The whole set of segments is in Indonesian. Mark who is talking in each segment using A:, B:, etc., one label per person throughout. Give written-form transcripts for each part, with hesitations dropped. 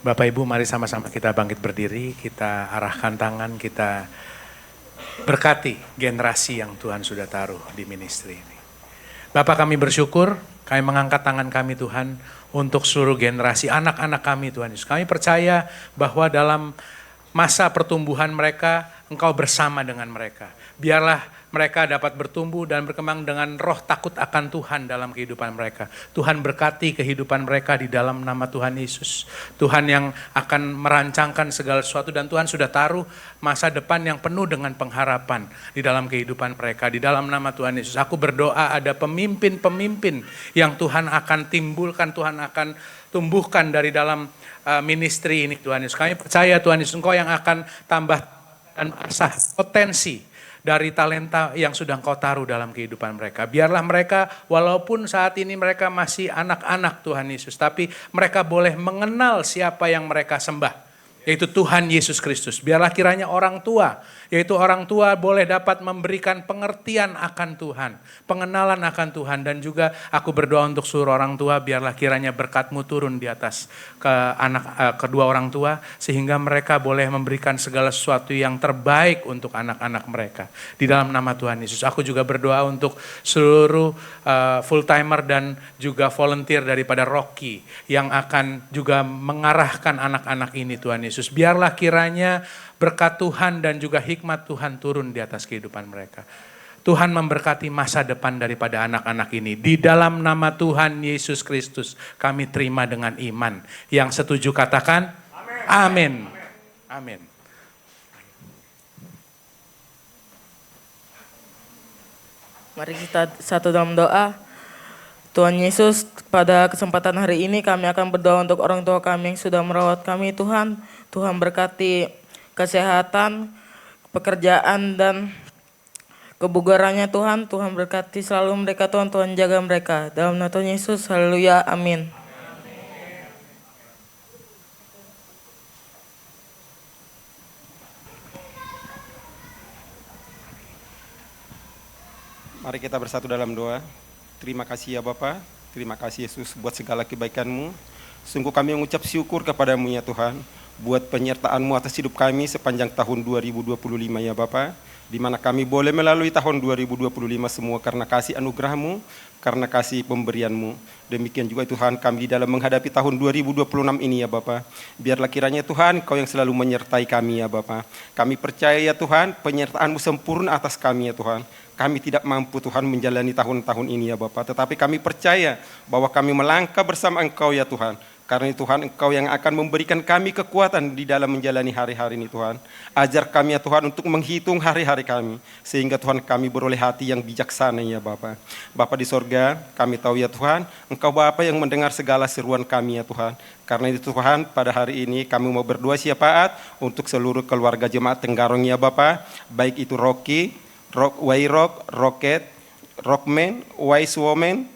A: Bapak Ibu, mari sama-sama kita bangkit berdiri, kita arahkan tangan, kita berkati generasi yang Tuhan sudah taruh di ministry ini. Bapak, kami bersyukur, kami mengangkat tangan kami Tuhan untuk seluruh generasi anak-anak kami Tuhan Yesus. Kami percaya bahwa dalam masa pertumbuhan mereka, Engkau bersama dengan mereka. Biarlah mereka dapat bertumbuh dan berkembang dengan roh takut akan Tuhan dalam kehidupan mereka. Tuhan berkati kehidupan mereka di dalam nama Tuhan Yesus. Tuhan yang akan merancangkan segala sesuatu dan Tuhan sudah taruh masa depan yang penuh dengan pengharapan di dalam kehidupan mereka. Di dalam nama Tuhan Yesus, aku berdoa ada pemimpin-pemimpin yang Tuhan akan timbulkan, Tuhan akan tumbuhkan dari dalam ministry ini Tuhan Yesus. Kami percaya Tuhan Yesus, Engkau yang akan tambah dan asah potensi dari talenta yang sudah Engkau taruh dalam kehidupan mereka. Biarlah mereka walaupun saat ini mereka masih anak-anak Tuhan Yesus, tapi mereka boleh mengenal siapa yang mereka sembah, yaitu Tuhan Yesus Kristus. Biarlah kiranya orang tua, yaitu orang tua boleh dapat memberikan pengertian akan Tuhan, pengenalan akan Tuhan. Dan juga aku berdoa untuk seluruh orang tua, biarlah kiranya berkat-Mu turun di atas kedua orang tua, sehingga mereka boleh memberikan segala sesuatu yang terbaik untuk anak-anak mereka. Di dalam nama Tuhan Yesus, aku juga berdoa untuk seluruh full-timer dan juga volunteer daripada Rocky yang akan juga mengarahkan anak-anak ini Tuhan Yesus. Biarlah kiranya berkat Tuhan dan juga hikmat Tuhan turun di atas kehidupan mereka. Tuhan memberkati masa depan daripada anak-anak ini. Di dalam nama Tuhan Yesus Kristus kami terima dengan iman. Yang setuju katakan amin. Amin.
B: Mari kita satu dalam doa. Tuhan Yesus, pada kesempatan hari ini kami akan berdoa untuk orang tua kami yang sudah merawat kami Tuhan. Tuhan berkati kesehatan, pekerjaan dan kebugarannya Tuhan. Tuhan berkati selalu mereka Tuhan, Tuhan jaga mereka. Dalam nama Tuhan Yesus, haleluya, amin.
C: Mari kita bersatu dalam doa. Terima kasih ya Bapa, terima kasih Yesus buat segala kebaikan-Mu. Sungguh kami mengucap syukur kepada-Mu ya Tuhan, buat penyertaan-Mu atas hidup kami sepanjang tahun 2025 ya Bapa, di mana kami boleh melalui tahun 2025 semua karena kasih anugerah-Mu, karena kasih pemberian-Mu. Demikian juga Tuhan kami di dalam menghadapi tahun 2026 ini ya Bapa. Biarlah kiranya Tuhan Kau yang selalu menyertai kami ya Bapa. Kami percaya ya Tuhan penyertaan-Mu sempurna atas kami ya Tuhan. Kami tidak mampu Tuhan menjalani tahun-tahun ini ya Bapa, tetapi kami percaya bahwa kami melangkah bersama Engkau ya Tuhan. Karena Tuhan Engkau yang akan memberikan kami kekuatan di dalam menjalani hari-hari ini Tuhan. Ajar kami ya Tuhan untuk menghitung hari-hari kami, sehingga Tuhan kami beroleh hati yang bijaksana ya Bapa. Bapa di sorga, kami tahu ya Tuhan, Engkau Bapa yang mendengar segala seruan kami ya Tuhan. Karena itu Tuhan, pada hari ini kami mau berdoa syafaat untuk seluruh keluarga jemaat Tenggarong ya Bapa, baik itu Rocky, Wairok, Rocket, Rockman, Wise Woman,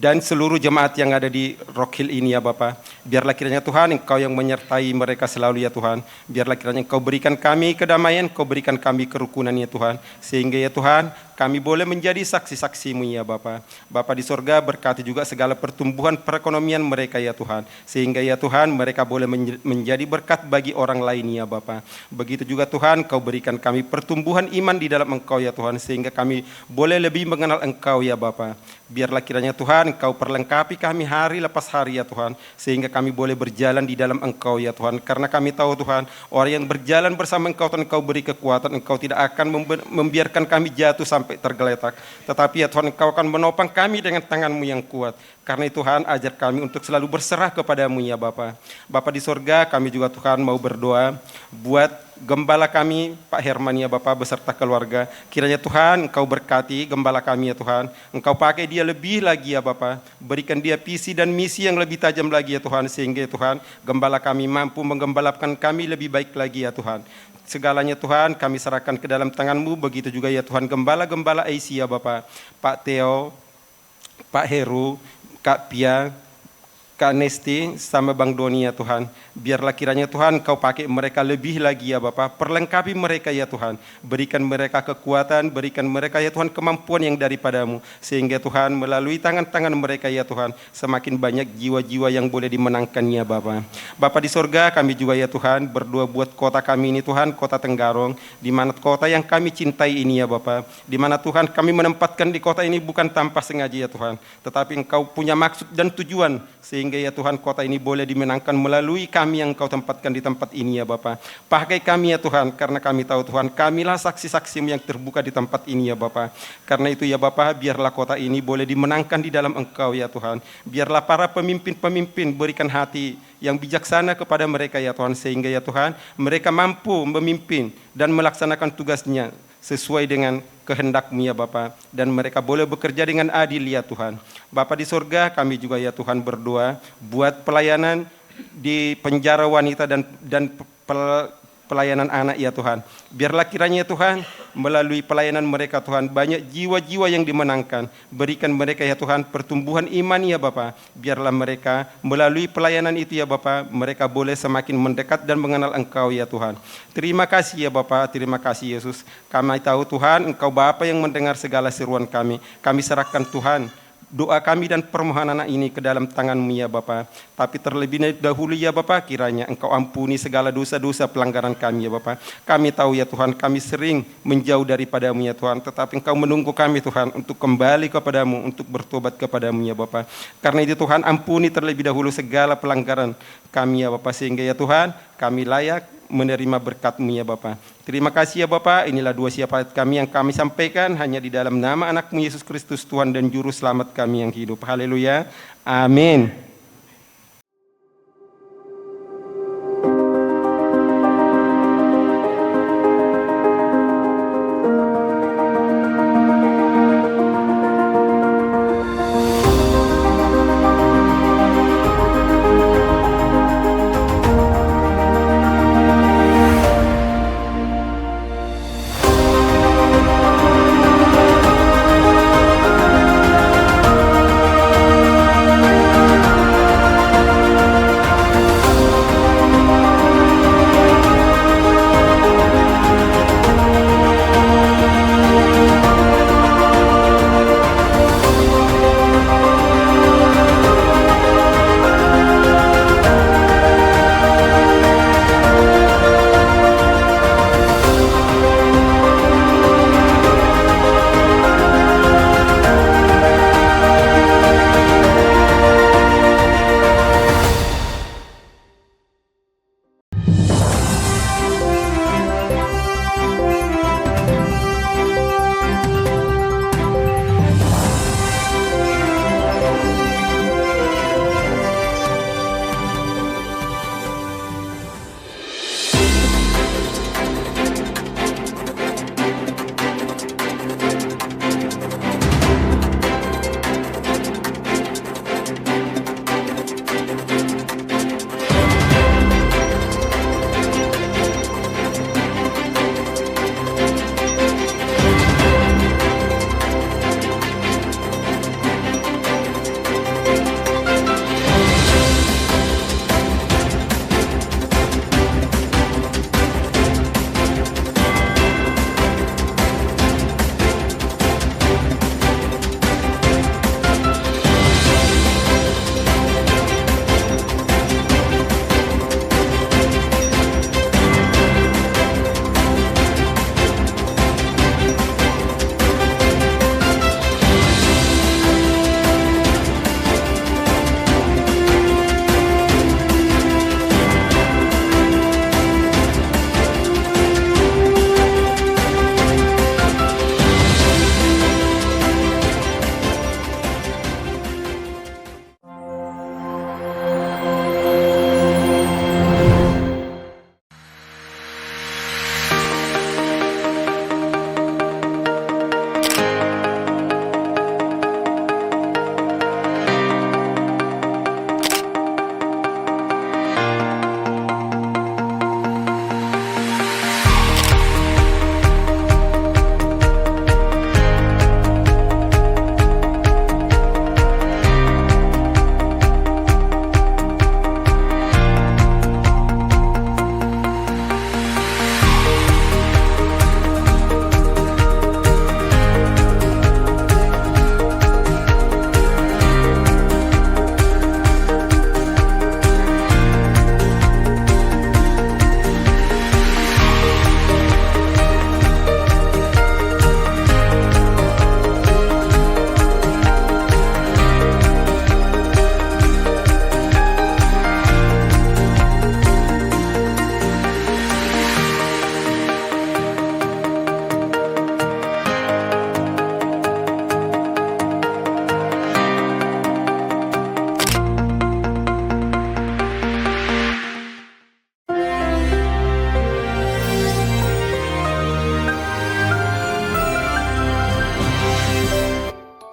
C: dan seluruh jemaat yang ada di Rock Hill ini ya Bapa. Biarlah kiranya Tuhan Engkau yang menyertai mereka selalu ya Tuhan. Biarlah kiranya Engkau berikan kami kedamaian, Engkau berikan kami kerukunan ya Tuhan. Sehingga ya Tuhan kami boleh menjadi saksi-saksi-Mu ya Bapa. Bapa di sorga berkati juga segala pertumbuhan perekonomian mereka ya Tuhan. Sehingga ya Tuhan mereka boleh menjadi berkat bagi orang lain ya Bapa. Begitu juga Tuhan Kau berikan kami pertumbuhan iman di dalam Engkau ya Tuhan. Sehingga kami boleh lebih mengenal Engkau ya Bapa. Biarlah kiranya Tuhan Engkau perlengkapi kami hari lepas hari ya Tuhan. Sehingga kami boleh berjalan di dalam Engkau ya Tuhan. Karena kami tahu Tuhan, orang yang berjalan bersama Engkau Tuhan, Engkau beri kekuatan. Engkau tidak akan membiarkan kami jatuh sampai tergeletak. Tetapi ya Tuhan Engkau akan menopang kami dengan tangan-Mu yang kuat. Karena itu Tuhan ajar kami untuk selalu berserah kepada-Mu ya Bapa. Bapa di sorga, kami juga Tuhan mau berdoa buat gembala kami Pak Herman ya Bapa beserta keluarga. Kiranya Tuhan Engkau berkati gembala kami ya Tuhan. Engkau pakai dia lebih lagi ya Bapa. Berikan dia visi dan misi yang lebih tajam lagi ya Tuhan. Sehingga ya Tuhan gembala kami mampu menggembalakan kami lebih baik lagi ya Tuhan. Segalanya Tuhan kami serahkan ke dalam tangan-Mu. Begitu juga ya Tuhan gembala-gembala IC ya Bapa. Pak Theo, Pak Heru, Kak Pia, Kak Nesti sama Bang Doni ya Tuhan. Biarlah kiranya Tuhan Kau pakai mereka lebih lagi ya Bapa. Perlengkapi mereka ya Tuhan. Berikan mereka kekuatan, berikan mereka ya Tuhan kemampuan yang daripadamu. Sehingga Tuhan melalui tangan-tangan mereka ya Tuhan, semakin banyak jiwa-jiwa yang boleh dimenangkan ya Bapa. Bapa di sorga, kami juga ya Tuhan berdoa buat kota kami ini Tuhan, kota Tenggarong, di mana kota yang kami cintai ini ya Bapa. Di mana Tuhan kami menempatkan di kota ini bukan tanpa sengaja ya Tuhan, tetapi Engkau punya maksud dan tujuan sehingga ya Tuhan kota ini boleh dimenangkan melalui kami yang Kau tempatkan di tempat ini ya Bapa. Pakai kami ya Tuhan, karena kami tahu Tuhan kamilah saksi-saksi yang terbuka di tempat ini ya Bapa. Karena itu ya Bapa, biarlah kota ini boleh dimenangkan di dalam Engkau ya Tuhan. Biarlah para pemimpin-pemimpin berikan hati yang bijaksana kepada mereka ya Tuhan, sehingga ya Tuhan mereka mampu memimpin dan melaksanakan tugasnya sesuai dengan kehendak-Mu ya Bapa, dan mereka boleh bekerja dengan adil ya Tuhan. Bapa di sorga, kami juga ya Tuhan berdoa buat pelayanan di penjara wanita dan pelayanan anak ya Tuhan. Biarlah kiranya ya Tuhan melalui pelayanan mereka Tuhan banyak jiwa-jiwa yang dimenangkan. Berikan mereka ya Tuhan pertumbuhan iman ya Bapa. Biarlah mereka melalui pelayanan itu ya Bapa, mereka boleh semakin mendekat dan mengenal Engkau ya Tuhan. Terima kasih ya Bapa, terima kasih Yesus. Kami tahu Tuhan Engkau Bapa yang mendengar segala seruan kami. Kami serahkan Tuhan doa kami dan permohonan anak ini ke dalam tangan-Mu ya Bapa. Tapi terlebih dahulu ya Bapa, kiranya Engkau ampuni segala dosa-dosa pelanggaran kami ya Bapa. Kami tahu ya Tuhan, kami sering menjauh daripada-Mu ya Tuhan, tetapi Engkau menunggu kami Tuhan untuk kembali kepada-Mu, untuk bertobat kepada-Mu ya Bapa. Karena itu Tuhan, ampuni terlebih dahulu segala pelanggaran kami ya Bapa, sehingga ya Tuhan kami layak menerima berkat-Mu ya Bapa. Terima kasih ya Bapa, inilah dua syafaat kami yang kami sampaikan hanya di dalam nama anak-Mu Yesus Kristus, Tuhan dan Juru Selamat kami yang hidup. Haleluya. Amin.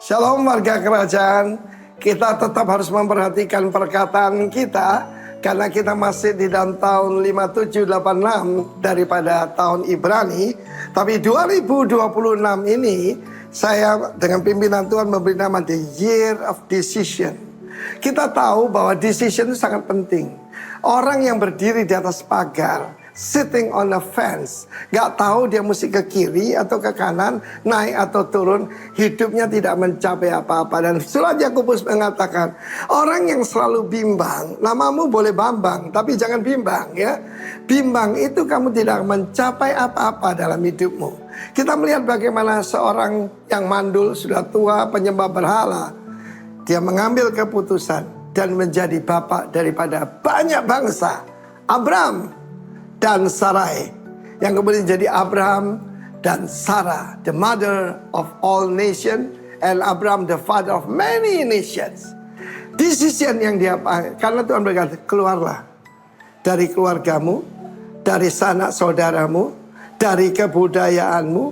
D: Shalom warga kerajaan. Kita tetap harus memperhatikan perkataan kita karena kita masih di dalam tahun 5786 daripada tahun Ibrani. Tapi 2026 ini saya dengan pimpinan Tuhan memberi nama The Year of Decision. Kita tahu bahwa decision itu sangat penting. Orang yang berdiri di atas pagar, sitting on a fence, gak tahu dia mesti ke kiri atau ke kanan, naik atau turun, hidupnya tidak mencapai apa-apa. Dan surat Yakobus mengatakan, orang yang selalu bimbang, namamu boleh Bambang, tapi jangan bimbang ya. Bimbang itu kamu tidak mencapai apa-apa dalam hidupmu. Kita melihat bagaimana seorang yang mandul, sudah tua, penyembah berhala, dia mengambil keputusan dan menjadi bapak daripada banyak bangsa. Abraham dan Sarai, yang kemudian jadi Abraham dan Sarah, the mother of all nations, and Abraham the father of many nations. Decision yang dia pakai, karena Tuhan berkata, keluarlah dari keluargamu, dari sanak saudaramu, dari kebudayaanmu,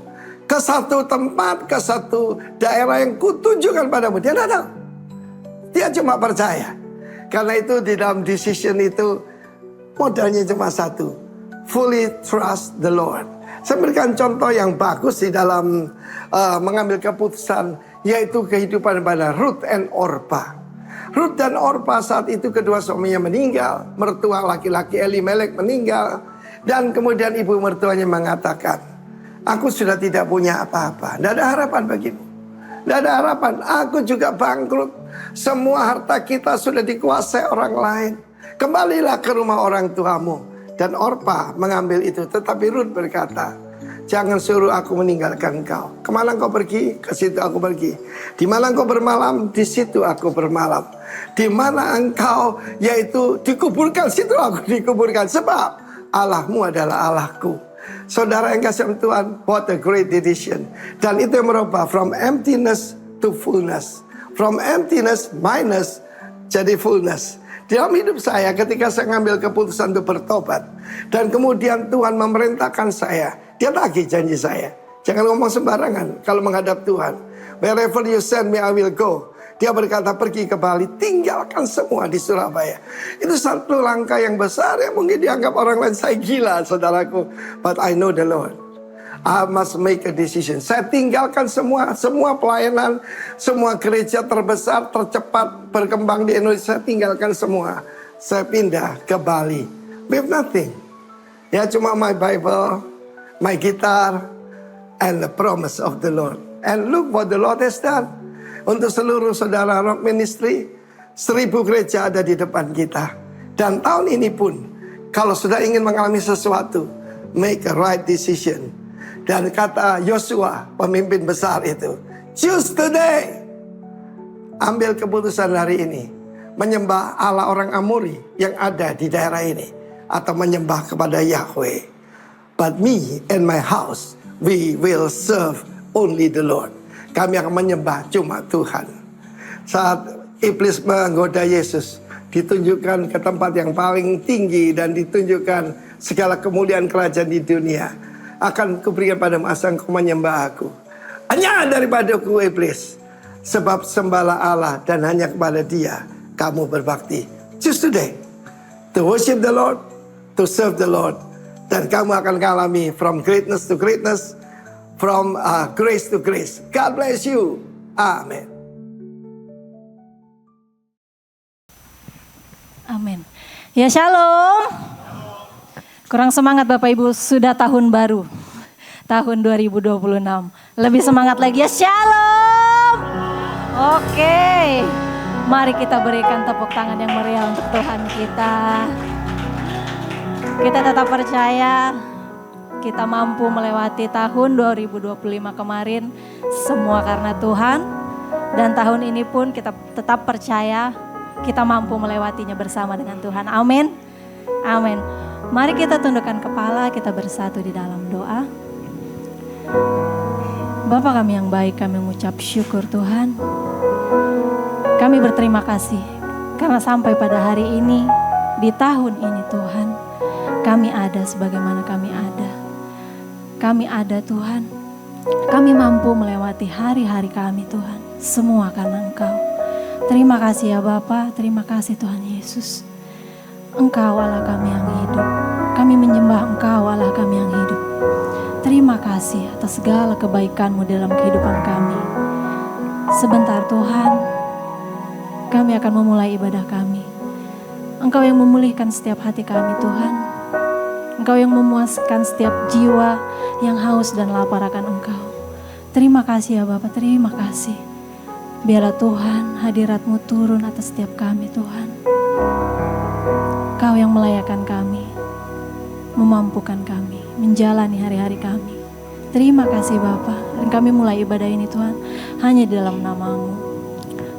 D: ke satu tempat, ke satu daerah yang kutunjukkan padamu. Dia tidak tahu, dia cuma percaya. Karena itu di dalam decision itu modalnya cuma satu, fully trust the Lord. Saya berikan contoh yang bagus di dalam mengambil keputusan, yaitu kehidupan pada Ruth and Orpa. Ruth dan Orpa saat itu kedua suaminya meninggal, mertua laki-laki Elimelek meninggal, dan kemudian ibu mertuanya mengatakan, aku sudah tidak punya apa-apa, tidak ada harapan bagimu, tidak ada harapan, aku juga bangkrut, semua harta kita sudah dikuasai orang lain, kembalilah ke rumah orang tuamu. Dan Orpa mengambil itu. Tetapi Ruth berkata, jangan suruh aku meninggalkan kau. Kemana kau pergi? Ke situ aku pergi. Di mana kau bermalam? Di situ aku bermalam. Di mana engkau yaitu dikuburkan, situ aku dikuburkan. Sebab Allahmu adalah Allahku. Saudara yang kasih Tuhan, what a great decision. Dan itu yang merubah from emptiness to fullness. From emptiness minus jadi fullness. Dalam hidup saya ketika saya mengambil keputusan untuk bertobat, dan kemudian Tuhan memerintahkan saya, dia tagih janji saya. Jangan ngomong sembarangan kalau menghadap Tuhan. Wherever you send me I will go. Dia berkata pergi ke Bali, tinggalkan semua di Surabaya. Itu satu langkah yang besar yang mungkin dianggap orang lain saya gila, saudaraku. But I know the Lord. I must make a decision. Saya tinggalkan semua pelayanan, semua gereja terbesar, tercepat berkembang di Indonesia. Saya tinggalkan semua. Saya pindah ke Bali. With nothing. Ya cuma my Bible, my guitar, and the promise of the Lord. And look what the Lord has done. Untuk seluruh saudara Rock Ministry, 1000 gereja ada di depan kita. Dan tahun ini pun, kalau sudah ingin mengalami sesuatu, make a right decision. Dan kata Yosua, pemimpin besar itu, choose today. Ambil keputusan hari ini. Menyembah Allah orang Amori yang ada di daerah ini. Atau menyembah kepada Yahweh. But me and my house, we will serve only the Lord. Kami akan menyembah cuma Tuhan. Saat iblis menggoda Yesus, ditunjukkan ke tempat yang paling tinggi dan ditunjukkan segala kemuliaan kerajaan di dunia. Akan kuberikan padamu asal engkau menyembah aku. Hanya daripadaku iblis. Sebab sembahlah Allah dan hanya kepada Dia kamu berbakti. Choose today to worship the Lord, to serve the Lord. Dan kamu akan mengalami from greatness to greatness, from grace to grace. God bless you. Amen.
E: Amin. Ya shalom. Kurang semangat Bapak Ibu, sudah tahun baru. Tahun 2026. Lebih semangat lagi ya, shalom. Oke. Mari kita berikan tepuk tangan yang meriah untuk Tuhan kita. Kita tetap percaya kita mampu melewati tahun 2025 kemarin. Semua karena Tuhan. Dan tahun ini pun kita tetap percaya kita mampu melewatinya bersama dengan Tuhan. Amin. Amin. Mari kita tundukkan kepala, kita bersatu di dalam doa. Bapa kami yang baik, kami mengucap syukur Tuhan. Kami berterima kasih karena sampai pada hari ini, di tahun ini Tuhan, kami ada sebagaimana kami ada. Kami ada Tuhan, kami mampu melewati hari-hari kami Tuhan. Semua karena Engkau. Terima kasih ya Bapa, terima kasih Tuhan Yesus. Engkau Allah kami yang hidup. Kami menyembah Engkau Allah kami yang hidup. Terima kasih atas segala kebaikan-Mu dalam kehidupan kami. Sebentar Tuhan, kami akan memulai ibadah kami. Engkau yang memulihkan setiap hati kami Tuhan. Engkau yang memuaskan setiap jiwa yang haus dan lapar akan Engkau. Terima kasih ya Bapa, terima kasih. Biarlah Tuhan hadirat-Mu turun atas setiap kami Tuhan. Kau yang melayakan kami, memampukan kami, menjalani hari-hari kami. Terima kasih Bapa. Dan kami mulai ibadah ini Tuhan, hanya di dalam nama-Mu.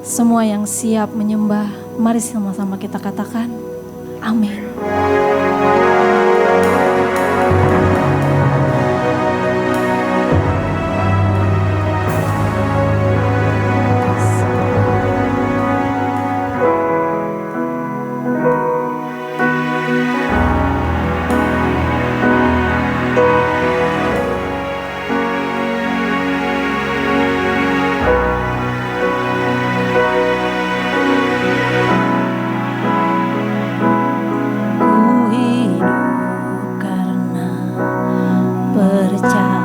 E: Semua yang siap menyembah, mari sama-sama kita katakan, amin.
F: Percaya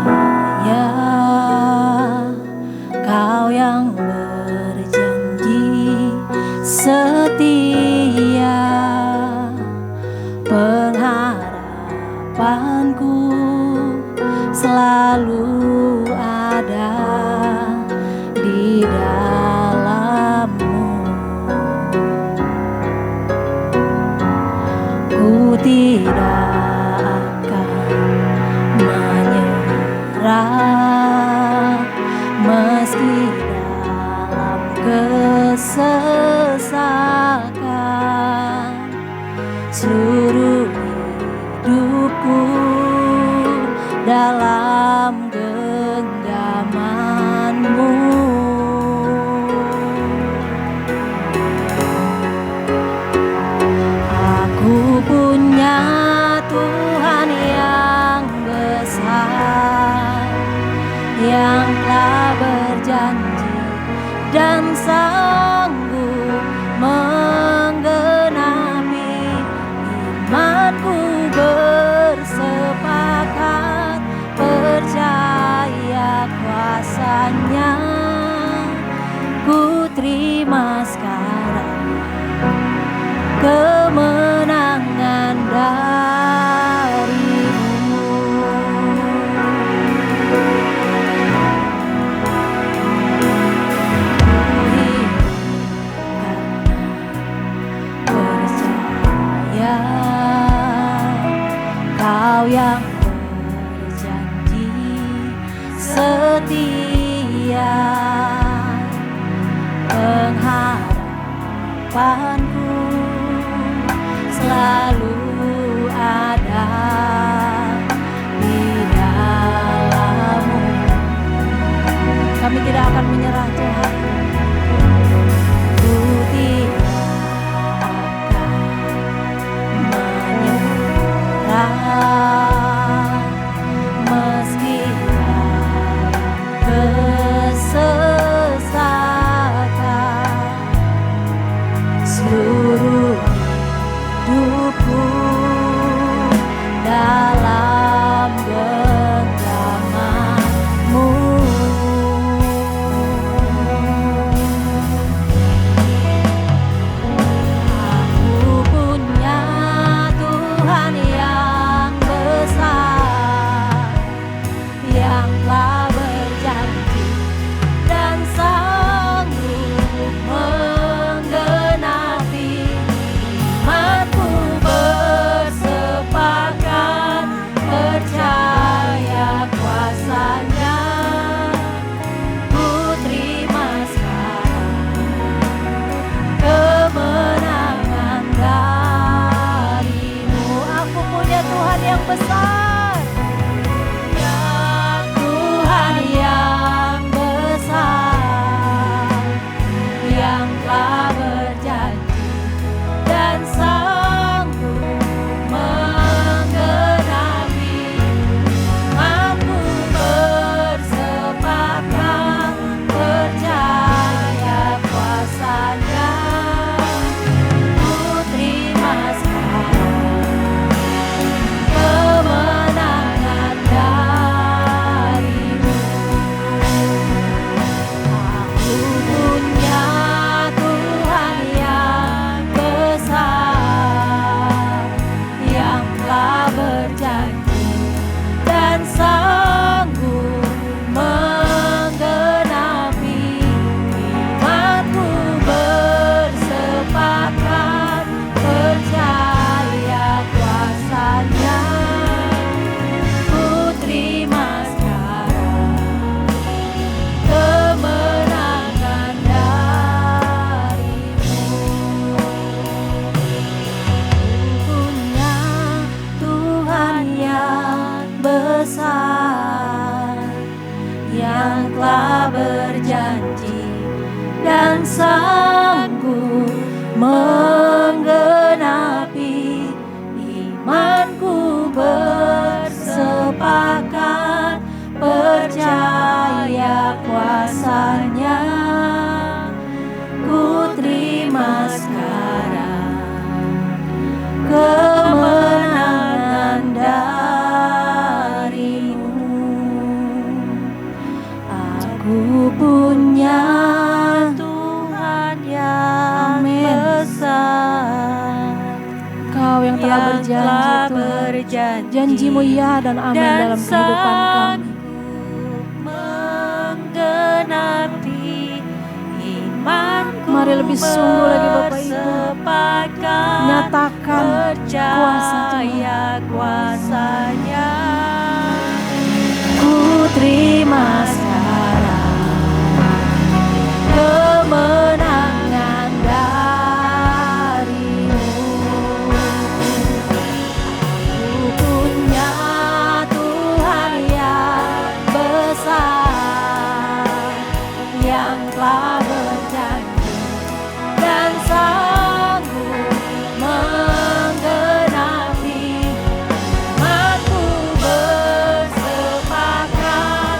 E: menggenapi imanku bersepakat percaya kuasanya. Ku terima sekarang kemenangan darimu. Aku punya Tuhan yang besar, Kau yang telah berjanji, janjimu ya dan amin dalam kehidupan kami. Mari lebih sungguh lagi Bapak Ibu, nyatakan kuasa-Nya. Ku terima sekarang kemenangan darimu. Ku punya Tuhan yang besar, yang telah berjanji dan sanggup menggenapi imanku bersepakat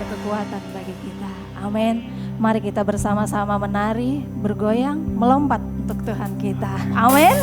E: sumber kekuatan bagi kita. Amin. Mari kita bersama-sama menari, bergoyang, melompat untuk Tuhan kita. Amin.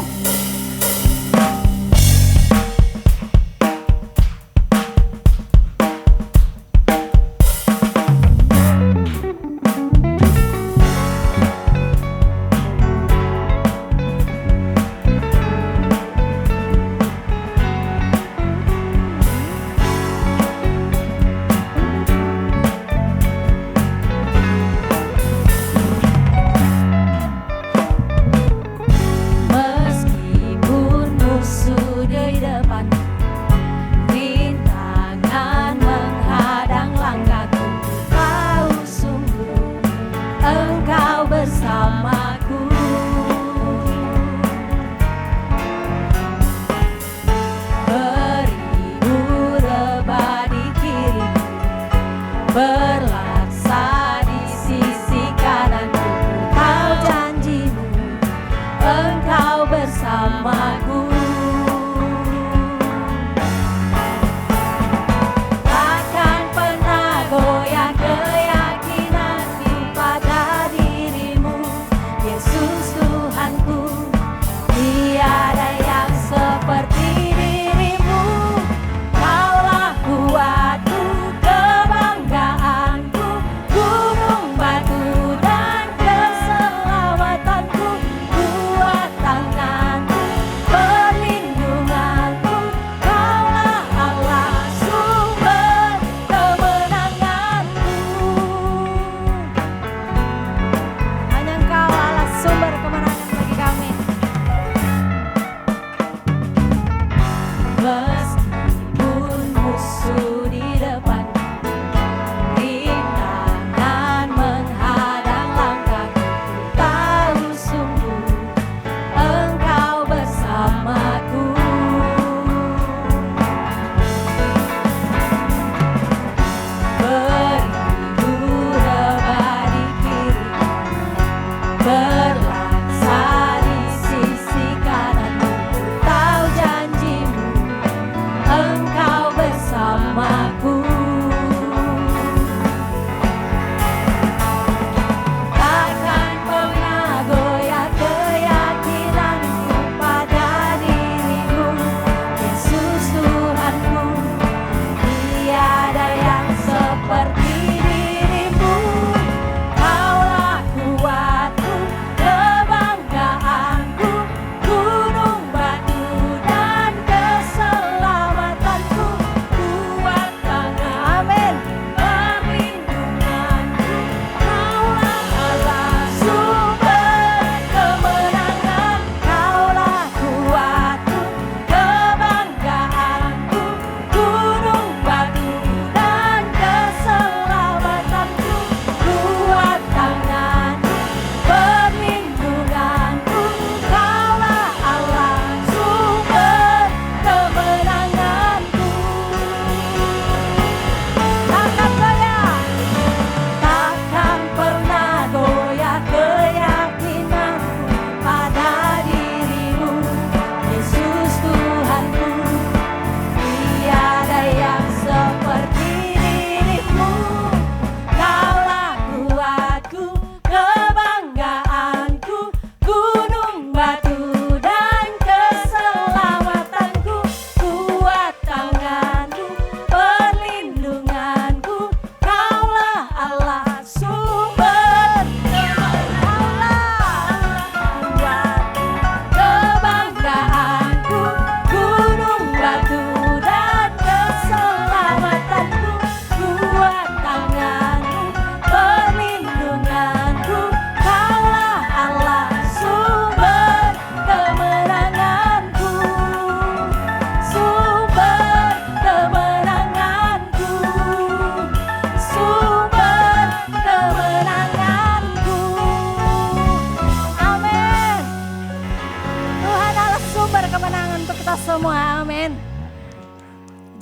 E: semua, amin.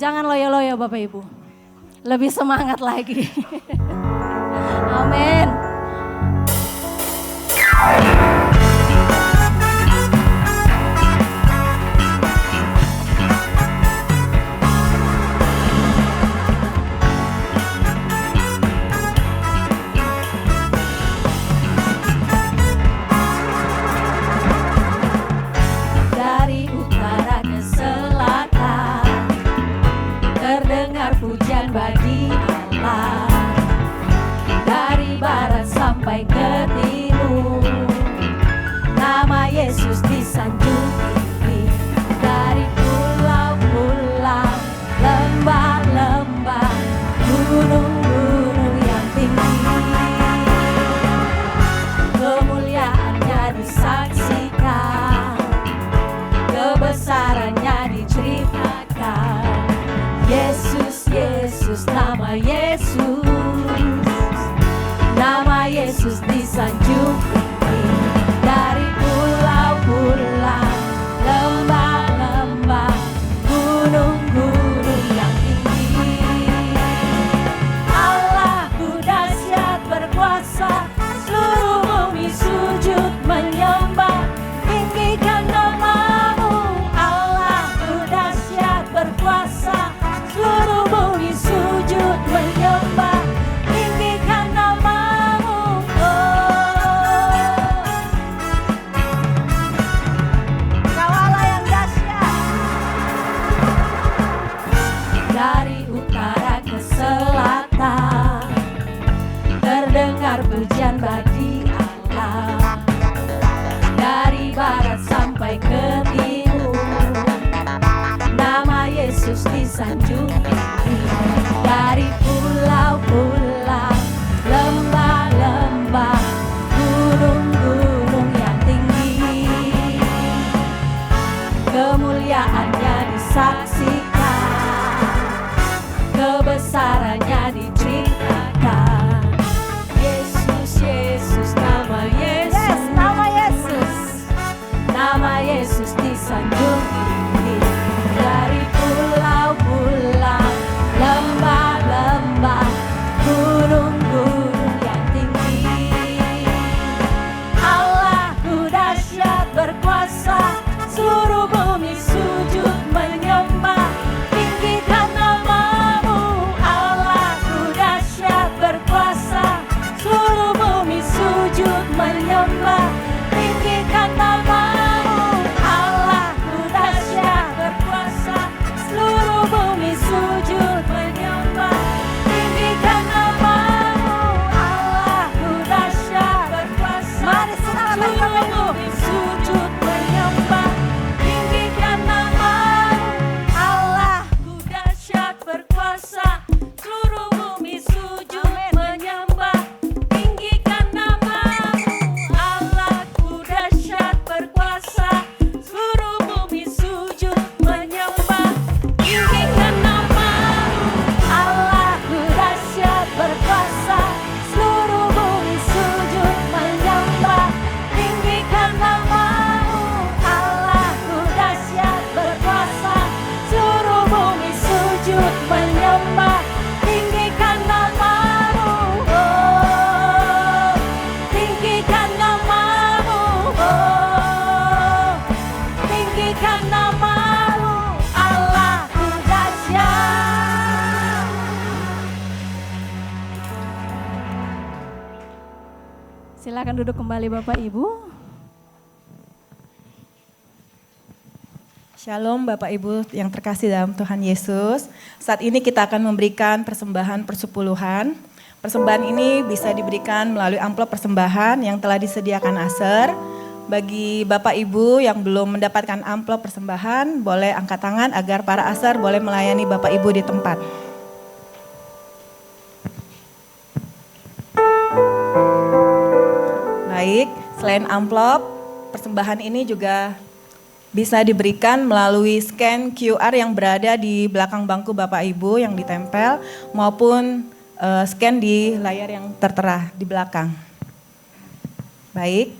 E: Jangan loyo-loyo Bapak Ibu, lebih semangat lagi. Amin. Yesus disanjung tinggi. Dari pulau-pulau, lembah-lembah, gunung-gunung yang tinggi. Allahku dahsyat berkuasa, seluruh bumi sujud menyembah. Tinggikan namamu, Allahku dahsyat berkuasa, seluruh bumi sujud menyembah. Tinggikan namamu, Kau Allah yang dahsyat. Dari utara ke selatan, terdengar pujian bagi Allah. Dari barat sampai ke timur, nama Yesus disanjung tinggi. Dari pulau-pulau, lembah-lembah, gunung-gunung yang tinggi, kemuliaannya disaksikan, kebesarannya diceritakan. Yesus, Yesus, nama Yesus, nama Yesus, nama Yesus disanjung tinggi. Dari pulau-pulau, lembah-lembah, gunung-gunung yang tinggi, Allahku dahsyat berkuasa, seluruh bumi sujud menyembah. Tinggikan namamu, Allahku dahsyat berkuasa, seluruh bumi sujud menyembah. Tinggikan namamu, Allahku dahsyat berkuasa, seluruh bumi sujud menyembah. Tinggikan namamu, Allahku dahsyat berkuasa, seluruh bumi sujud menyembah. Tinggikan namamu, Allahku dahsyat berkuasa, seluruh bumi sujud menyembah. Tinggikan namamu, Allahku dahsyat berkuasa, seluruh bumi sujud menyembah. Tinggikan namamu, Allahku dahsyat berkuasa, seluruh bumi sujud menyembah. Tinggikan namamu, Allahku dahsyat berkuasa, seluruh bumi sujud menyembah. Tinggikan namamu, tinggikan namamu, tinggikan namamu, Allahku dahsyat. Silakan duduk kembali Bapak Ibu.
F: Shalom Bapak Ibu yang terkasih dalam Tuhan Yesus. Saat ini kita akan memberikan persembahan persepuluhan. Persembahan ini bisa diberikan melalui amplop persembahan yang telah disediakan Aser. Bagi Bapak Ibu yang belum mendapatkan amplop persembahan, boleh angkat tangan agar para Aser boleh melayani Bapak Ibu di tempat. Baik, selain amplop, persembahan ini juga bisa diberikan melalui scan QR yang berada di belakang bangku Bapak Ibu yang ditempel maupun scan di layar yang tertera di belakang. Baik,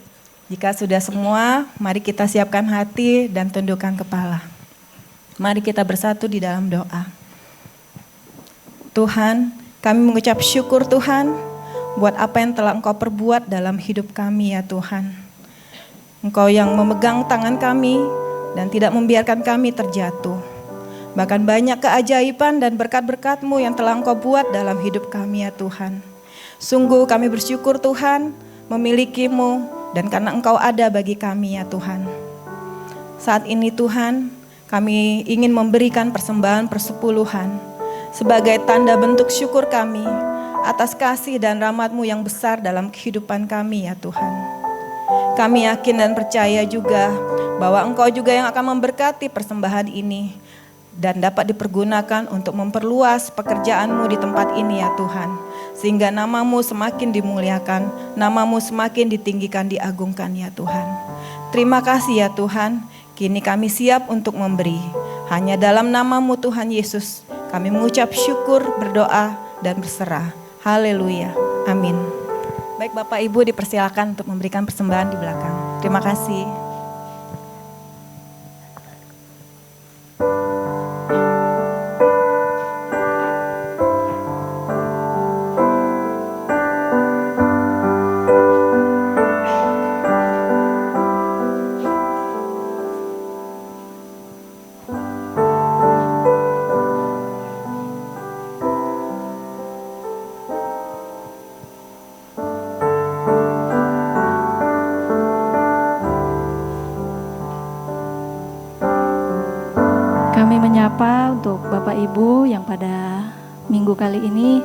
F: jika sudah semua, mari kita siapkan hati dan tundukkan kepala. Mari kita bersatu di dalam doa. Tuhan, kami mengucap syukur Tuhan buat apa yang telah Engkau perbuat dalam hidup kami ya Tuhan. Engkau yang memegang tangan kami dan tidak membiarkan kami terjatuh. Bahkan banyak keajaiban dan berkat-berkat-Mu yang telah Engkau buat dalam hidup kami ya Tuhan. Sungguh kami bersyukur Tuhan memiliki-Mu dan karena Engkau ada bagi kami ya Tuhan. Saat ini Tuhan, kami ingin memberikan persembahan persepuluhan sebagai tanda bentuk syukur kami atas kasih dan rahmat-Mu yang besar dalam kehidupan kami ya Tuhan. Kami yakin dan percaya juga bahwa Engkau juga yang akan memberkati persembahan ini dan dapat dipergunakan untuk memperluas pekerjaan-Mu di tempat ini ya Tuhan. Sehingga nama-Mu semakin dimuliakan, nama-Mu semakin ditinggikan, diagungkan ya Tuhan. Terima kasih ya Tuhan, kini kami siap untuk memberi. Hanya dalam nama-Mu Tuhan Yesus, kami mengucap syukur, berdoa, dan berserah. Haleluya. Amin. Baik Bapak Ibu dipersilakan untuk memberikan persembahan di belakang. Terima kasih.
E: Kami menyapa untuk Bapak Ibu yang pada minggu kali ini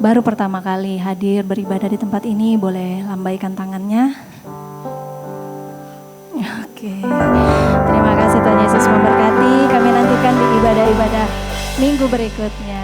E: baru pertama kali hadir beribadah di tempat ini, boleh lambaikan tangannya. Oke, terima kasih, Tuhan Yesus memberkati. Kami nantikan di ibadah-ibadah minggu berikutnya.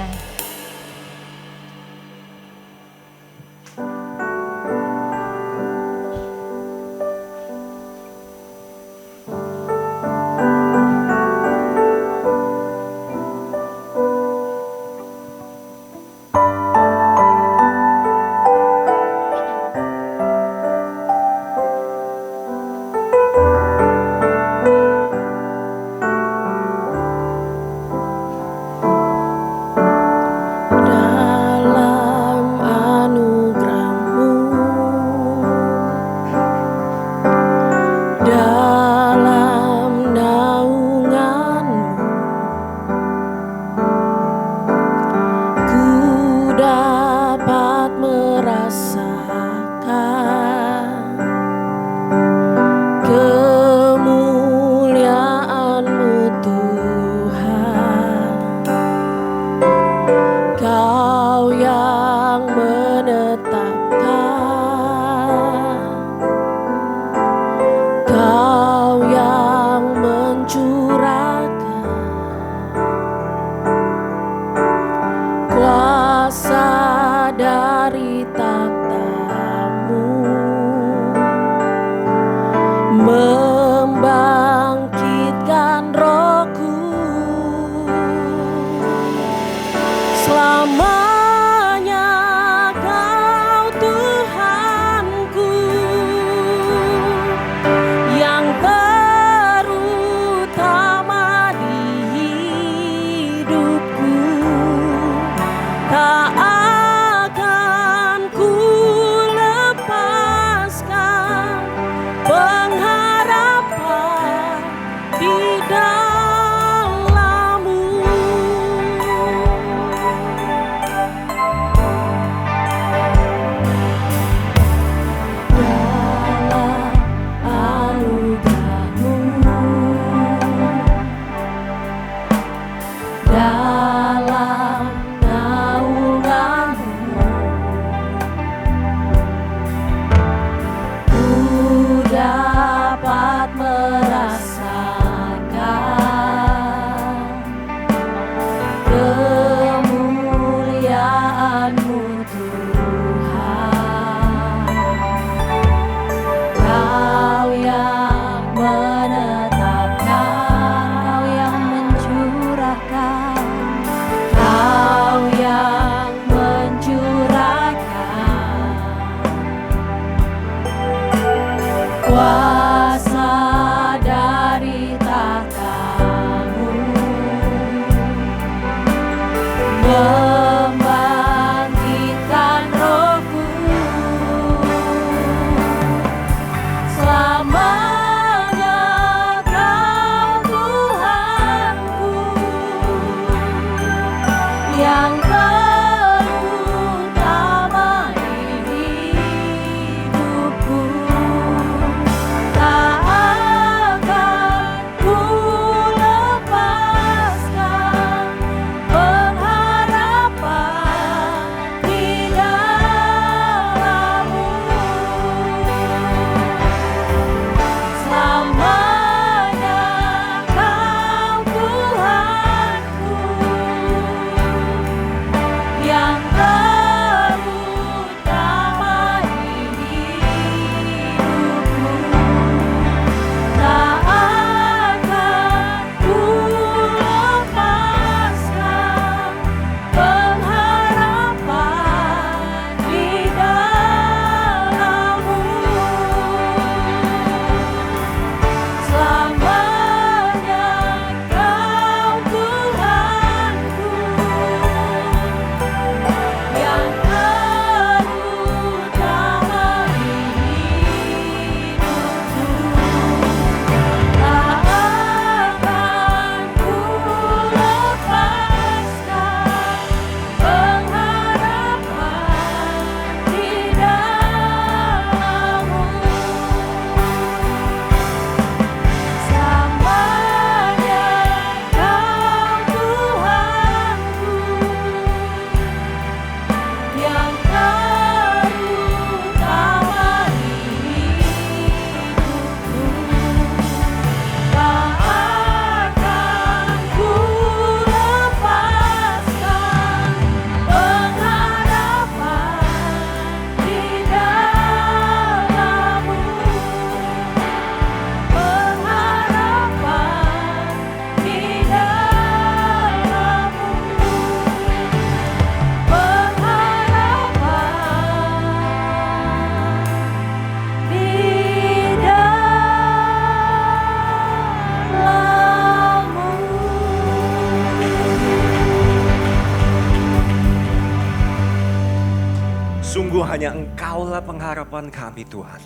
G: Sungguh hanya Engkaulah pengharapan kami Tuhan.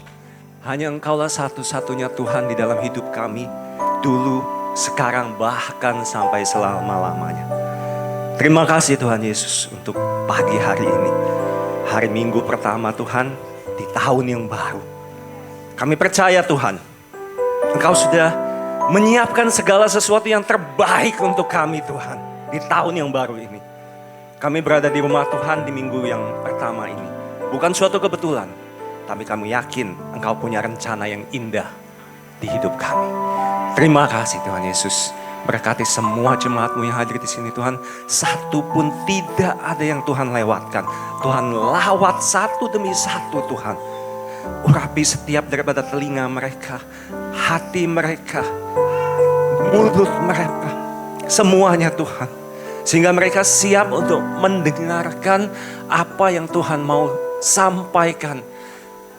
G: Hanya Engkaulah satu-satunya Tuhan di dalam hidup kami. Dulu, sekarang, bahkan sampai selama-lamanya. Terima kasih Tuhan Yesus untuk pagi hari ini. Hari Minggu pertama Tuhan di tahun yang baru. Kami percaya Tuhan, Engkau sudah menyiapkan segala sesuatu yang terbaik untuk kami Tuhan. Di tahun yang baru ini. Kami berada di rumah Tuhan di minggu yang pertama ini. Bukan suatu kebetulan. Tapi kami yakin Engkau punya rencana yang indah di hidup kami. Terima kasih Tuhan Yesus. Berkati semua jemaat-Mu yang hadir di sini Tuhan. Satu pun tidak ada yang Tuhan lewatkan. Tuhan lawat satu demi satu Tuhan. Urapi setiap daripada telinga mereka. Hati mereka. Mulut mereka. Semuanya Tuhan. Sehingga mereka siap untuk mendengarkan apa yang Tuhan mau sampaikan.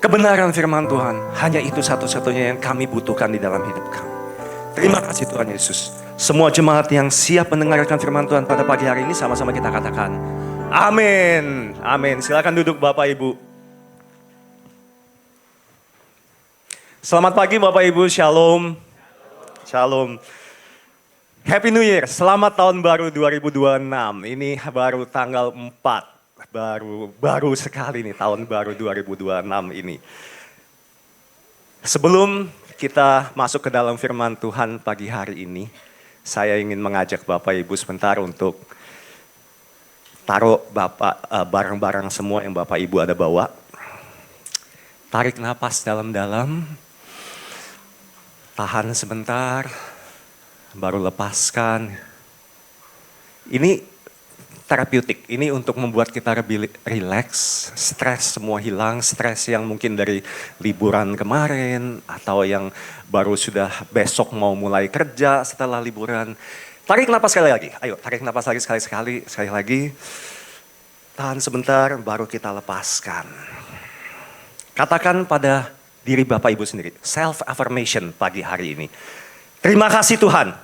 G: Kebenaran firman Tuhan. Hanya itu satu-satunya yang kami butuhkan di dalam hidup kami. Terima kasih Tuhan Yesus. Semua jemaat yang siap mendengarkan firman Tuhan pada pagi hari ini sama-sama kita katakan. Amin. Amin. Silakan duduk Bapak Ibu. Selamat pagi Bapak Ibu. Shalom. Shalom. Happy New Year. Selamat tahun baru 2026. Ini baru tanggal 4. Baru sekali nih tahun baru 2026 ini. Sebelum kita masuk ke dalam firman Tuhan pagi hari ini, saya ingin mengajak Bapak Ibu sebentar untuk taruh barang-barang semua yang Bapak Ibu ada bawa. Tarik napas dalam-dalam. Tahan sebentar. Baru lepaskan. Ini terapeutik. Ini untuk membuat kita lebih rileks, stres semua hilang, stres yang mungkin dari liburan kemarin atau yang baru sudah besok mau mulai kerja setelah liburan. Tarik napas sekali lagi. Ayo, tarik napas lagi sekali lagi. Tahan sebentar, baru kita lepaskan. Katakan pada diri Bapak Ibu sendiri, self affirmation pagi hari ini. Terima kasih Tuhan.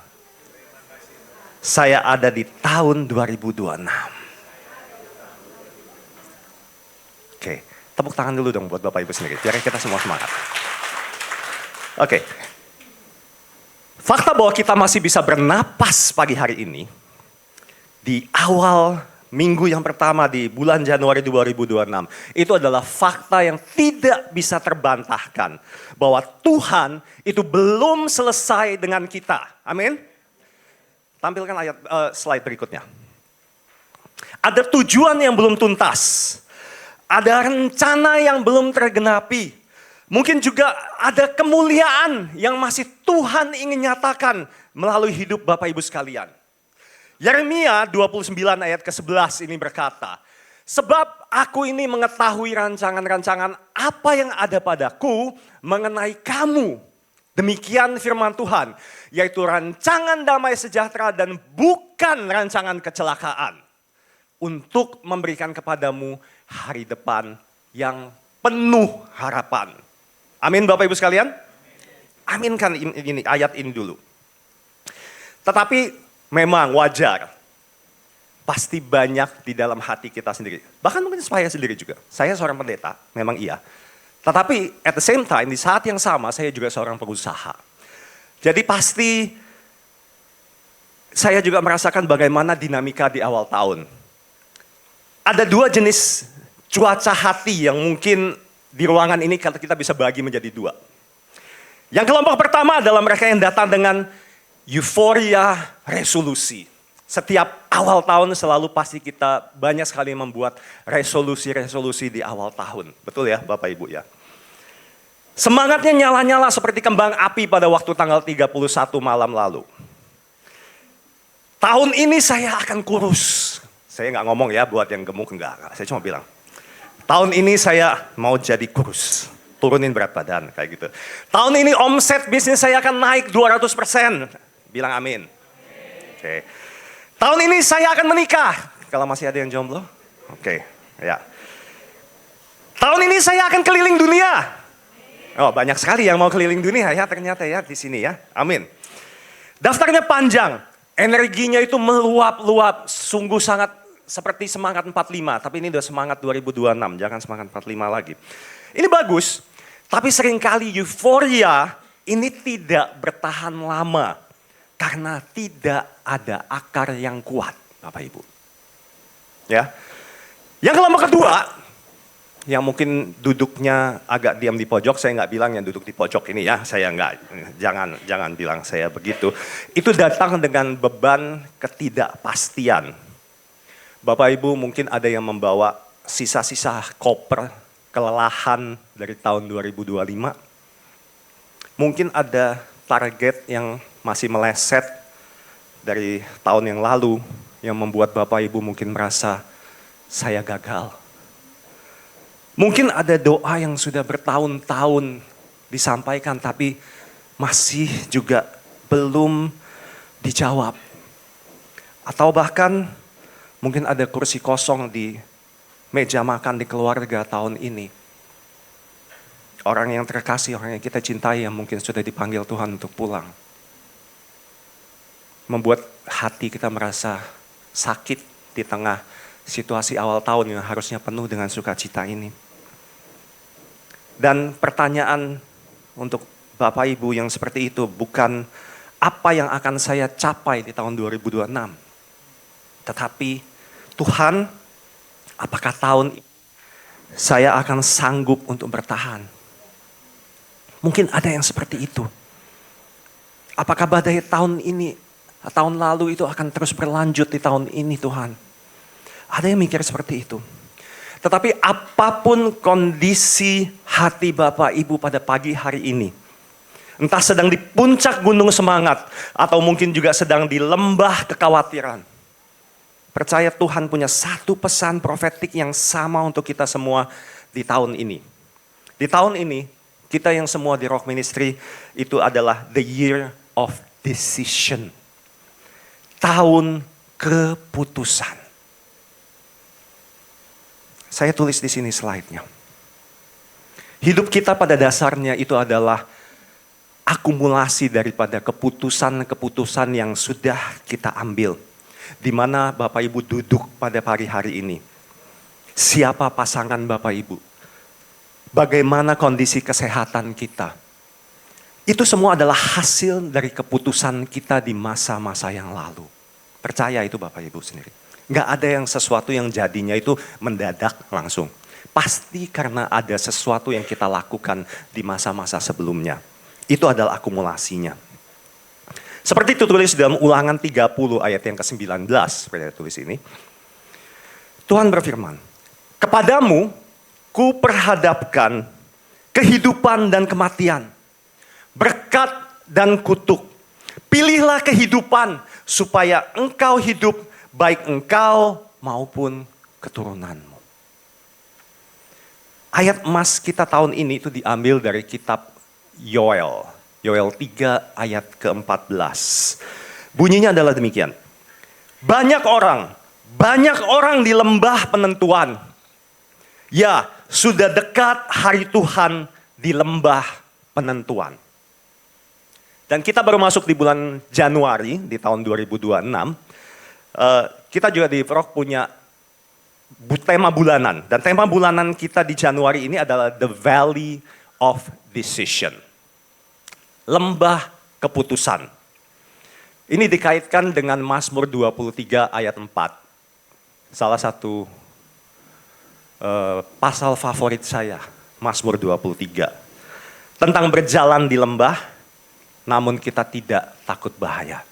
G: Saya ada di tahun 2026. Oke, tepuk tangan dulu dong buat Bapak Ibu sendiri. Biar kita semua semangat. Oke. Fakta bahwa kita masih bisa bernapas pagi hari ini. Di awal minggu yang pertama di bulan Januari 2026. Itu adalah fakta yang tidak bisa terbantahkan. Bahwa Tuhan itu belum selesai dengan kita. Amin. Tampilkan slide berikutnya. Ada tujuan yang belum tuntas. Ada rencana yang belum tergenapi. Mungkin juga ada kemuliaan yang masih Tuhan ingin nyatakan melalui hidup Bapak Ibu sekalian. Yeremia 29 ayat ke-11 ini berkata, sebab aku ini mengetahui rancangan-rancangan apa yang ada padaku mengenai kamu. Demikian firman Tuhan, yaitu rancangan damai sejahtera dan bukan rancangan kecelakaan. Untuk memberikan kepadamu hari depan yang penuh harapan. Amin Bapak Ibu sekalian? Aminkan ini, ayat ini dulu. Tetapi memang wajar. Pasti banyak di dalam hati kita sendiri. Bahkan mungkin saya sendiri juga. Saya seorang pendeta, memang iya. Tetapi at the same time, di saat yang sama saya juga seorang pengusaha. Jadi pasti saya juga merasakan bagaimana dinamika di awal tahun. Ada dua jenis cuaca hati yang mungkin di ruangan ini kita bisa bagi menjadi dua. Yang kelompok pertama adalah mereka yang datang dengan euforia resolusi. Setiap awal tahun selalu pasti kita banyak sekali membuat resolusi-resolusi di awal tahun. Betul ya Bapak Ibu ya? Semangatnya nyala-nyala seperti kembang api pada waktu tanggal 31 malam lalu. Tahun ini saya akan kurus. Saya nggak ngomong ya buat yang gemuk, enggak. Saya cuma bilang, tahun ini saya mau jadi kurus. Turunin berat badan, kayak gitu. Tahun ini omset bisnis saya akan naik 200%. Bilang amin. Oke. Tahun ini saya akan menikah. Kalau masih ada yang jomblo, oke, ya. Tahun ini saya akan keliling dunia. Oh, banyak sekali yang mau keliling dunia ya ternyata ya di sini ya. Amin. Daftarnya panjang. Energinya itu meluap-luap. Sungguh sangat seperti semangat 45, tapi ini udah semangat 2026, jangan semangat 45 lagi. Ini bagus, tapi seringkali euforia ini tidak bertahan lama karena tidak ada akar yang kuat, Bapak Ibu. Ya. Yang kelompok kedua, yang mungkin duduknya agak diam di pojok, saya nggak bilang yang duduk di pojok ini ya, saya nggak, jangan bilang saya begitu. Itu datang dengan beban ketidakpastian. Bapak Ibu mungkin ada yang membawa sisa-sisa koper kelelahan dari tahun 2025. Mungkin ada target yang masih meleset dari tahun yang lalu yang membuat Bapak Ibu mungkin merasa saya gagal. Mungkin ada doa yang sudah bertahun-tahun disampaikan tapi masih juga belum dijawab. Atau bahkan mungkin ada kursi kosong di meja makan di keluarga tahun ini. Orang yang terkasih, orang yang kita cintai yang mungkin sudah dipanggil Tuhan untuk pulang. Membuat hati kita merasa sakit di tengah situasi awal tahun yang harusnya penuh dengan sukacita ini. Dan pertanyaan untuk Bapak Ibu yang seperti itu bukan apa yang akan saya capai di tahun 2026. Tetapi Tuhan, apakah tahun ini saya akan sanggup untuk bertahan? Mungkin ada yang seperti itu. Apakah badai tahun ini, tahun lalu itu akan terus berlanjut di tahun ini Tuhan? Ada yang mikir seperti itu. Tetapi apapun kondisi hati Bapak Ibu pada pagi hari ini, entah sedang di puncak gunung semangat, atau mungkin juga sedang di lembah kekhawatiran, percaya Tuhan punya satu pesan profetik yang sama untuk kita semua di tahun ini. Di tahun ini, kita yang semua di Rock Ministry, itu adalah the year of decision. Tahun keputusan. Saya tulis di sini slide-nya. Hidup kita pada dasarnya itu adalah akumulasi daripada keputusan-keputusan yang sudah kita ambil. Di mana Bapak Ibu duduk pada pagi hari ini. Siapa pasangan Bapak Ibu? Bagaimana kondisi kesehatan kita? Itu semua adalah hasil dari keputusan kita di masa-masa yang lalu. Percaya itu Bapak Ibu sendiri. Nggak ada yang sesuatu yang jadinya itu mendadak langsung. Pasti karena ada sesuatu yang kita lakukan di masa-masa sebelumnya. Itu adalah akumulasinya. Seperti itu tulis dalam Ulangan 30 ayat yang ke-19. Seperti tulis ini. Tuhan berfirman, kepadamu ku perhadapkan kehidupan dan kematian, berkat dan kutuk. Pilihlah kehidupan supaya engkau hidup, baik engkau maupun keturunanmu. Ayat emas kita tahun ini itu diambil dari kitab Yoel. Yoel 3 ayat ke-14. Bunyinya adalah demikian. Banyak orang di lembah penentuan. Ya, sudah dekat hari Tuhan di lembah penentuan. Dan kita baru masuk di bulan Januari di tahun 2026. Kita juga di Rock punya tema bulanan. Dan tema bulanan kita di Januari ini adalah The Valley of Decision. Lembah keputusan. Ini dikaitkan dengan Mazmur 23 ayat 4. Salah satu pasal favorit saya, Mazmur 23. Tentang berjalan di lembah, namun kita tidak takut bahaya.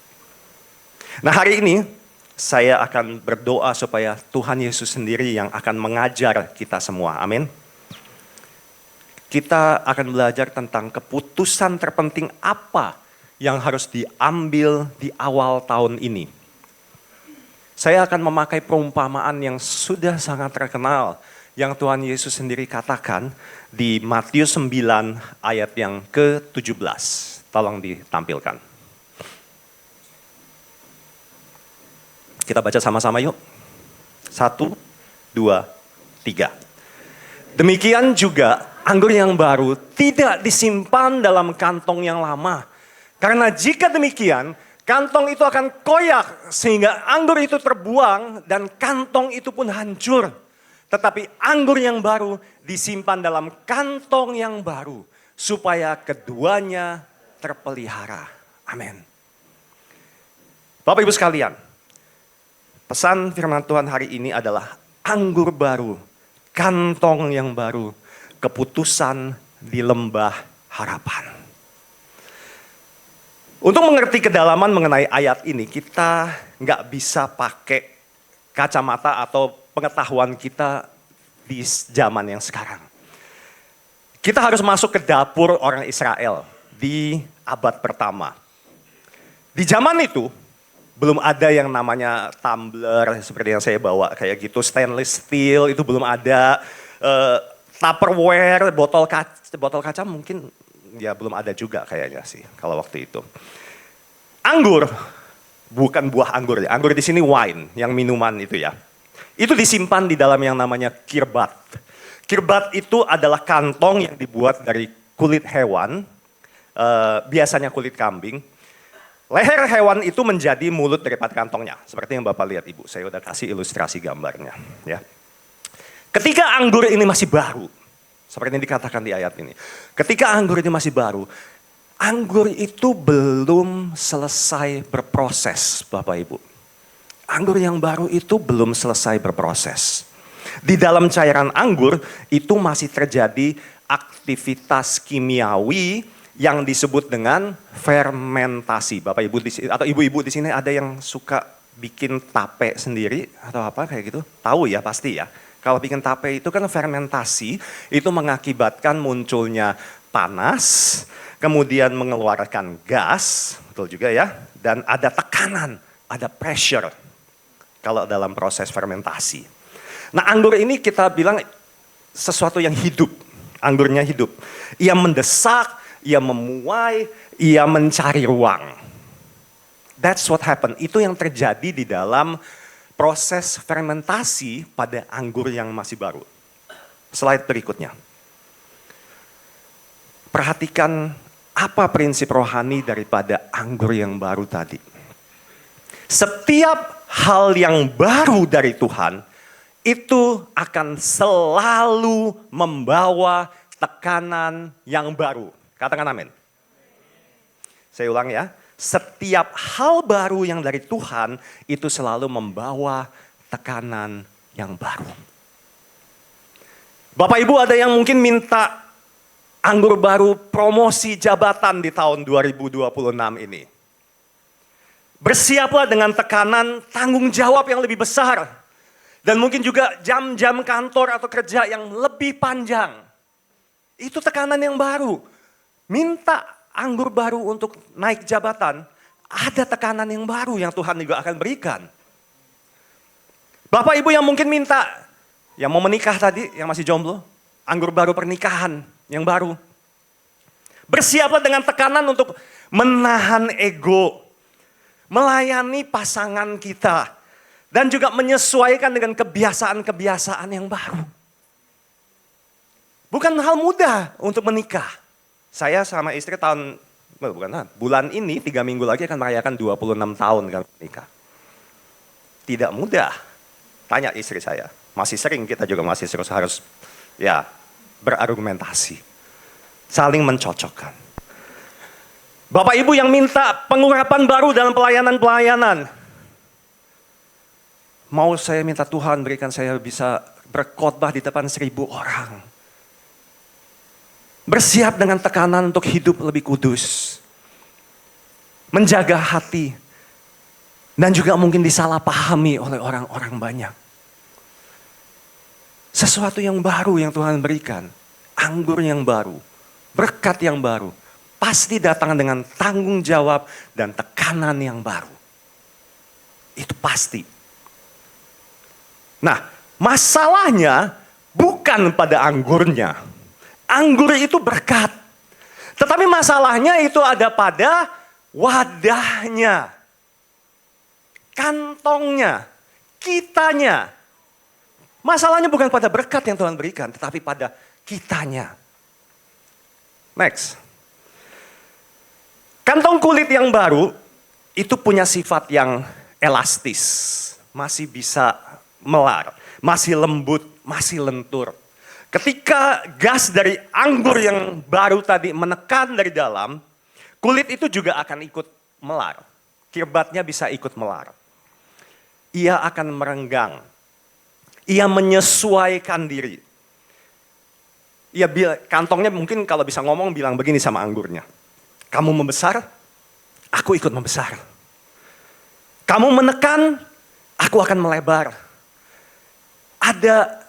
G: Nah hari ini, saya akan berdoa supaya Tuhan Yesus sendiri yang akan mengajar kita semua. Amin. Kita akan belajar tentang keputusan terpenting apa yang harus diambil di awal tahun ini. Saya akan memakai perumpamaan yang sudah sangat terkenal, yang Tuhan Yesus sendiri katakan di Matius 9 ayat yang ke-17. Tolong ditampilkan. Kita baca sama-sama yuk. 1, 2, 3. Demikian juga anggur yang baru tidak disimpan dalam kantong yang lama. Karena jika demikian, Kantong itu akan koyak sehingga anggur itu terbuang dan kantong itu pun hancur. Tetapi anggur yang baru disimpan dalam kantong yang baru supaya keduanya terpelihara. Amin. Bapak Ibu sekalian, pesan firman Tuhan hari ini adalah anggur baru, kantong yang baru, keputusan di lembah harapan. Untuk mengerti kedalaman mengenai ayat ini, kita nggak bisa pakai kacamata atau pengetahuan kita di zaman yang sekarang. Kita harus masuk ke dapur orang Israel di abad pertama. Di zaman itu, belum ada yang namanya tumbler seperti yang saya bawa kayak gitu, stainless steel itu belum ada, Tupperware, botol kaca mungkin ya belum ada juga kayaknya sih kalau waktu itu. Anggur, bukan buah anggur ya. Anggur di sini wine, yang minuman itu ya. Itu disimpan di dalam yang namanya kirbat. Kirbat itu adalah kantong yang dibuat dari kulit hewan, biasanya kulit kambing. Leher hewan itu menjadi mulut daripada kantongnya. Seperti yang Bapak lihat Ibu, saya udah kasih ilustrasi gambarnya. Ya. Ketika anggur ini masih baru, seperti yang dikatakan di ayat ini. Ketika anggur ini masih baru, anggur itu belum selesai berproses, Bapak Ibu. Anggur yang baru itu belum selesai berproses. Di dalam cairan anggur itu masih terjadi aktivitas kimiawi yang disebut dengan fermentasi. Bapak Ibu atau ibu-ibu di sini ada yang suka bikin tape sendiri atau apa kayak gitu? Tahu ya pasti ya. Kalau bikin tape itu kan fermentasi, itu mengakibatkan munculnya panas, kemudian mengeluarkan gas, betul juga ya, dan ada tekanan, ada pressure kalau dalam proses fermentasi. Nah anggur ini kita bilang sesuatu yang hidup, anggurnya hidup. Ia mendesak, ia memuai, ia mencari ruang. That's what happened, itu yang terjadi di dalam proses fermentasi pada anggur yang masih baru. Slide berikutnya. Perhatikan apa prinsip rohani daripada anggur yang baru tadi. Setiap hal yang baru dari Tuhan, itu akan selalu membawa tekanan yang baru. Katakan amin. Saya ulang ya. Setiap hal baru yang dari Tuhan itu selalu membawa tekanan yang baru. Bapak Ibu ada yang mungkin minta anggur baru promosi jabatan di tahun 2026 ini. Bersiaplah dengan tekanan tanggung jawab yang lebih besar. Dan mungkin juga jam-jam kantor atau kerja yang lebih panjang. Itu tekanan yang baru. Minta anggur baru untuk naik jabatan, ada tekanan yang baru yang Tuhan juga akan berikan. Bapak Ibu yang mungkin minta, yang mau menikah tadi, yang masih jomblo, anggur baru pernikahan yang baru. Bersiaplah dengan tekanan untuk menahan ego, melayani pasangan kita, dan juga menyesuaikan dengan kebiasaan-kebiasaan yang baru. Bukan hal mudah untuk menikah. Saya sama istri bulan ini 3 minggu lagi akan merayakan 26 tahun kami menikah. Tidak mudah. Tanya istri saya. Masih sering kita juga masih harus ya berargumentasi. Saling mencocokkan. Bapak Ibu yang minta pengurapan baru dalam pelayanan-pelayanan. Mau saya minta Tuhan berikan saya bisa berkhotbah di depan 1.000 orang. Bersiap dengan tekanan untuk hidup lebih kudus. Menjaga hati. Dan juga mungkin disalahpahami oleh orang-orang banyak. Sesuatu yang baru yang Tuhan berikan. Anggur yang baru. Berkat yang baru. Pasti datang dengan tanggung jawab dan tekanan yang baru. Itu pasti. Nah, masalahnya bukan pada anggurnya. Anggur itu berkat. Tetapi masalahnya itu ada pada wadahnya. Kantongnya. Kitanya. Masalahnya bukan pada berkat yang Tuhan berikan. Tetapi pada kitanya. Next. Kantong kulit yang baru itu punya sifat yang elastis, masih bisa melar, masih lembut, masih lentur. Ketika gas dari anggur yang baru tadi menekan dari dalam, kulit itu juga akan ikut melar. Kirbatnya bisa ikut melar. Ia akan merenggang. Ia menyesuaikan diri. Kantongnya mungkin kalau bisa ngomong bilang begini sama anggurnya. Kamu membesar, aku ikut membesar. Kamu menekan, aku akan melebar. Ada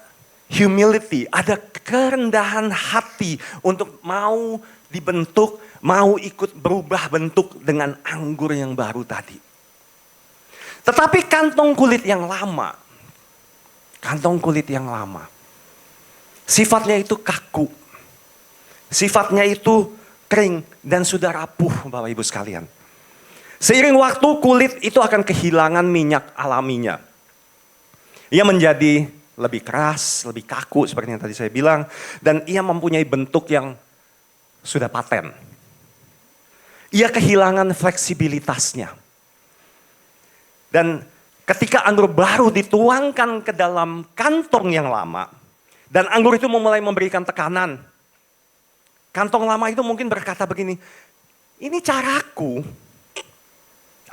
G: humility, ada kerendahan hati untuk mau dibentuk, mau ikut berubah bentuk dengan anggur yang baru tadi. Tetapi kantong kulit yang lama, sifatnya itu kaku, sifatnya itu kering dan sudah rapuh, Bapak Ibu sekalian. Seiring waktu kulit itu akan kehilangan minyak alaminya. Ia menjadi lebih keras, lebih kaku seperti yang tadi saya bilang. Dan ia mempunyai bentuk yang sudah paten. Ia kehilangan fleksibilitasnya. Dan ketika anggur baru dituangkan ke dalam kantong yang lama. Dan anggur itu mulai memberikan tekanan. Kantong lama itu mungkin berkata begini, ini caraku.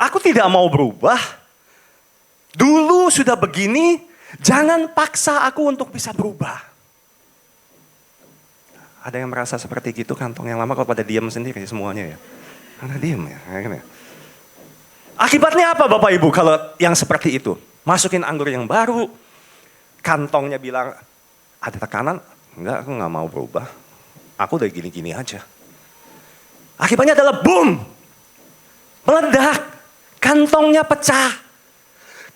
G: Aku tidak mau berubah. Dulu sudah begini, jangan paksa aku untuk bisa berubah. Ada yang merasa seperti gitu kantong yang lama kalau pada diam sendiri semuanya ya. Karena diam ya. Akibatnya apa Bapak Ibu kalau yang seperti itu? Masukin anggur yang baru, kantongnya bilang ada tekanan, enggak aku nggak mau berubah. Aku udah gini-gini aja. Akibatnya adalah boom, meledak. Kantongnya pecah.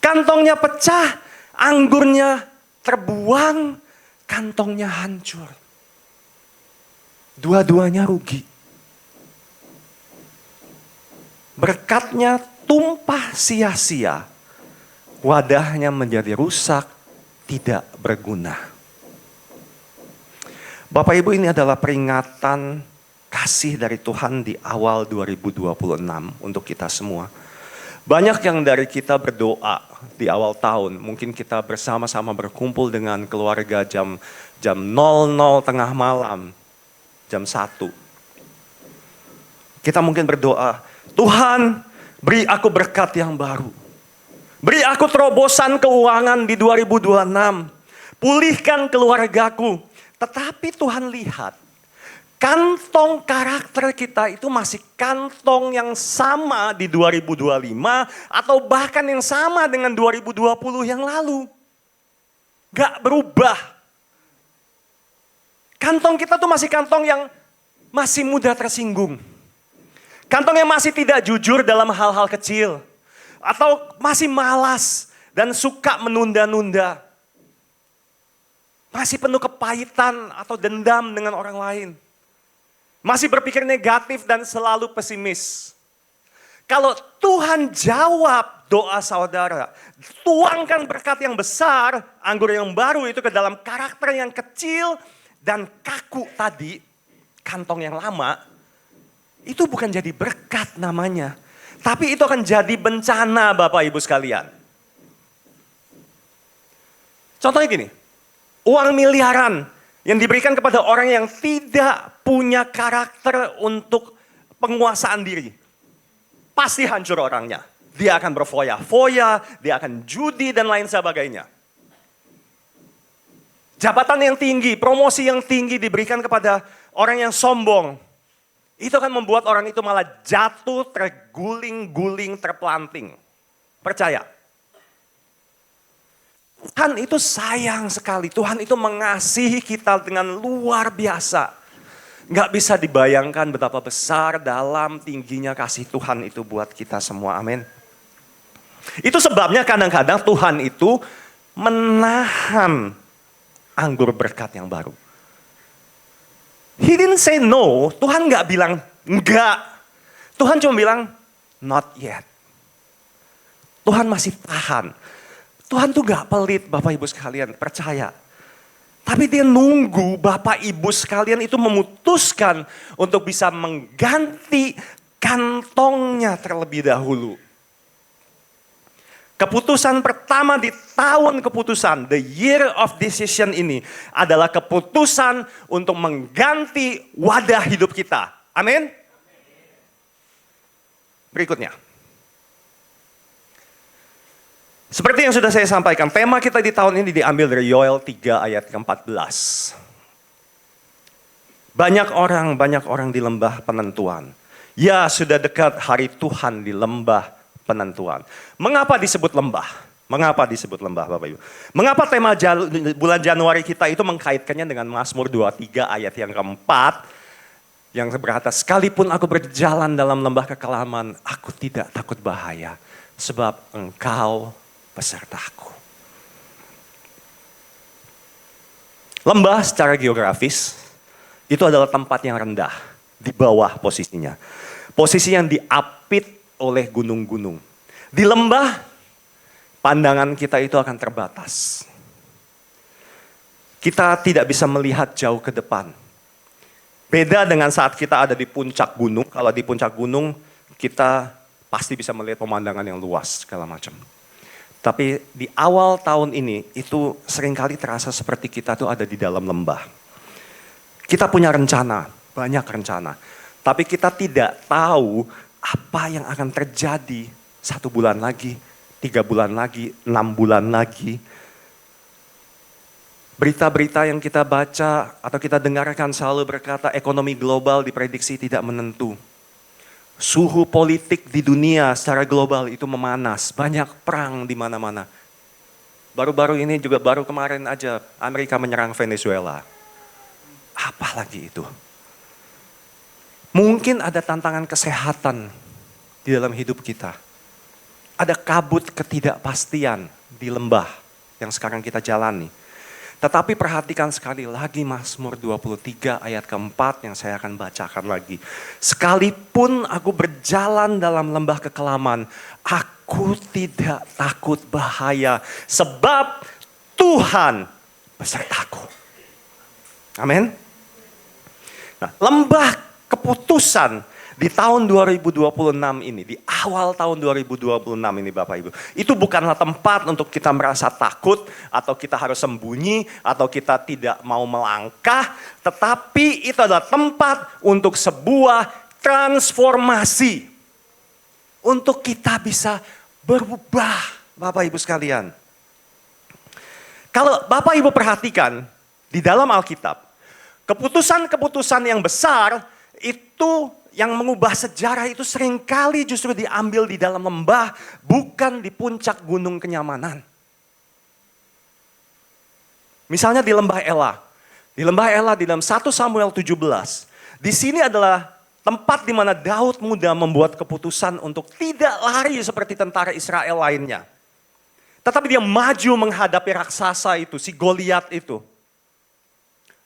G: Kantongnya pecah, anggurnya terbuang, kantongnya hancur. Dua-duanya rugi. Berkatnya tumpah sia-sia. Wadahnya menjadi rusak, tidak berguna. Bapak Ibu, ini adalah peringatan kasih dari Tuhan di awal 2026 untuk kita semua. Banyak yang dari kita berdoa di awal tahun. Mungkin kita bersama-sama berkumpul dengan keluarga jam 00 tengah malam, jam 1. Kita mungkin berdoa, Tuhan beri aku berkat yang baru. Beri aku terobosan keuangan di 2026. Pulihkan keluargaku. Tetapi Tuhan lihat, kantong karakter kita itu masih kantong yang sama di 2025 atau bahkan yang sama dengan 2020 yang lalu. Gak berubah. Kantong kita tuh masih kantong yang masih mudah tersinggung. Kantong yang masih tidak jujur dalam hal-hal kecil. Atau masih malas dan suka menunda-nunda. Masih penuh kepahitan atau dendam dengan orang lain. Masih berpikir negatif dan selalu pesimis. Kalau Tuhan jawab doa saudara, tuangkan berkat yang besar, anggur yang baru itu ke dalam karakter yang kecil dan kaku tadi, kantong yang lama, itu bukan jadi berkat namanya. Tapi itu akan jadi bencana Bapak Ibu sekalian. Contohnya gini, uang miliaran yang diberikan kepada orang yang tidak punya karakter untuk penguasaan diri. Pasti hancur orangnya. Dia akan berfoya-foya, dia akan judi dan lain sebagainya. Jabatan yang tinggi, promosi yang tinggi diberikan kepada orang yang sombong. Itu akan membuat orang itu malah jatuh, terguling-guling, terpelanting. Percaya. Tuhan itu sayang sekali. Tuhan itu mengasihi kita dengan luar biasa. Gak bisa dibayangkan betapa besar dalam tingginya kasih Tuhan itu buat kita semua. Amin. Itu sebabnya kadang-kadang Tuhan itu menahan anggur berkat yang baru. He didn't say no. Tuhan gak bilang enggak. Tuhan cuma bilang not yet. Tuhan masih tahan. Tuhan tuh gak pelit Bapak Ibu sekalian, percaya. Tapi dia nunggu Bapak Ibu sekalian itu memutuskan untuk bisa mengganti kantongnya terlebih dahulu. Keputusan pertama di tahun keputusan, the year of decision ini adalah keputusan untuk mengganti wadah hidup kita. Amin. Berikutnya. Seperti yang sudah saya sampaikan, tema kita di tahun ini diambil dari Yoel 3 ayat ke-14. Banyak orang di lembah penentuan. Ya, sudah dekat hari Tuhan di lembah penentuan. Mengapa disebut lembah? Mengapa disebut lembah, Bapak Ibu? Mengapa tema bulan Januari kita itu mengkaitkannya dengan Mazmur 23 ayat yang keempat, yang berkata, sekalipun aku berjalan dalam lembah kekelaman, aku tidak takut bahaya, sebab Engkau besertaku. Lembah secara geografis itu adalah tempat yang rendah, di bawah posisinya. Posisi yang diapit oleh gunung-gunung. Di lembah, pandangan kita itu akan terbatas. Kita tidak bisa melihat jauh ke depan. Beda dengan saat kita ada di puncak gunung. Kalau di puncak gunung, kita pasti bisa melihat pemandangan yang luas, segala macam. Tapi di awal tahun ini, itu seringkali terasa seperti kita tuh ada di dalam lembah. Kita punya rencana, banyak rencana. Tapi kita tidak tahu apa yang akan terjadi 1 bulan lagi, 3 bulan lagi, 6 bulan lagi. Berita-berita yang kita baca atau kita dengarkan selalu berkata ekonomi global diprediksi tidak menentu. Suhu politik di dunia secara global itu memanas, banyak perang di mana-mana. Baru-baru ini juga baru kemarin aja Amerika menyerang Venezuela. Apalagi itu? Mungkin ada tantangan kesehatan di dalam hidup kita. Ada kabut ketidakpastian di lembah yang sekarang kita jalani. Tetapi perhatikan sekali lagi Mazmur 23 ayat keempat yang saya akan bacakan lagi. Sekalipun aku berjalan dalam lembah kekelaman, aku tidak takut bahaya sebab Tuhan besertaku. Amin. Nah, lembah keputusan di tahun 2026 ini, di awal tahun 2026 ini Bapak Ibu. Itu bukanlah tempat untuk kita merasa takut, atau kita harus sembunyi, atau kita tidak mau melangkah. Tetapi itu adalah tempat untuk sebuah transformasi. Untuk kita bisa berubah Bapak Ibu sekalian. Kalau Bapak Ibu perhatikan di dalam Alkitab, keputusan-keputusan yang besar itu yang mengubah sejarah itu seringkali justru diambil di dalam lembah, bukan di puncak gunung kenyamanan. Misalnya di lembah Ela. Di lembah Ela di dalam 1 Samuel 17. Di sini adalah tempat di mana Daud muda membuat keputusan untuk tidak lari seperti tentara Israel lainnya. Tetapi dia maju menghadapi raksasa itu, si Goliat itu.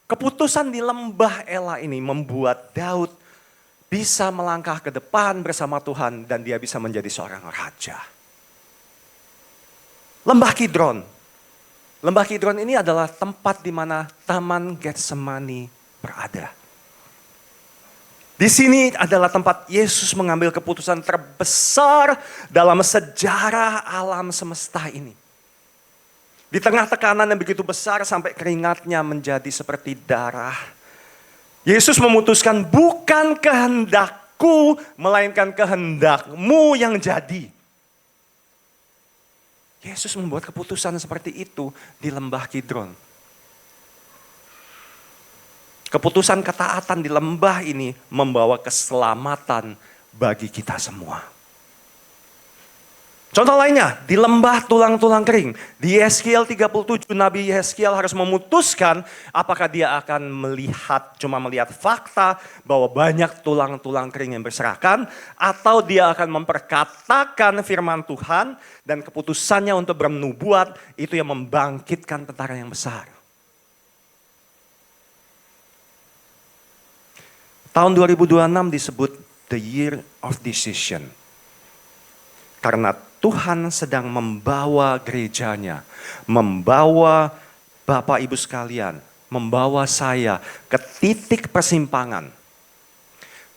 G: Keputusan di lembah Ela ini membuat Daud bisa melangkah ke depan bersama Tuhan dan dia bisa menjadi seorang raja. Lembah Kidron. Lembah Kidron ini adalah tempat di mana Taman Getsemani berada. Di sini adalah tempat Yesus mengambil keputusan terbesar dalam sejarah alam semesta ini. Di tengah tekanan yang begitu besar sampai keringatnya menjadi seperti darah. Yesus memutuskan bukan kehendakku, melainkan kehendakmu yang jadi. Yesus membuat keputusan seperti itu di lembah Kidron. Keputusan ketaatan di lembah ini membawa keselamatan bagi kita semua. Contoh lainnya, di lembah tulang-tulang kering. Di Yeskiel 37, Nabi Yeskiel harus memutuskan apakah dia akan cuma melihat fakta bahwa banyak tulang-tulang kering yang berserakan, atau dia akan memperkatakan firman Tuhan dan keputusannya untuk bernubuat itu yang membangkitkan tentara yang besar. Tahun 2026 disebut the year of decision. Karena Tuhan sedang membawa gerejanya, membawa Bapak Ibu sekalian, membawa saya ke titik persimpangan.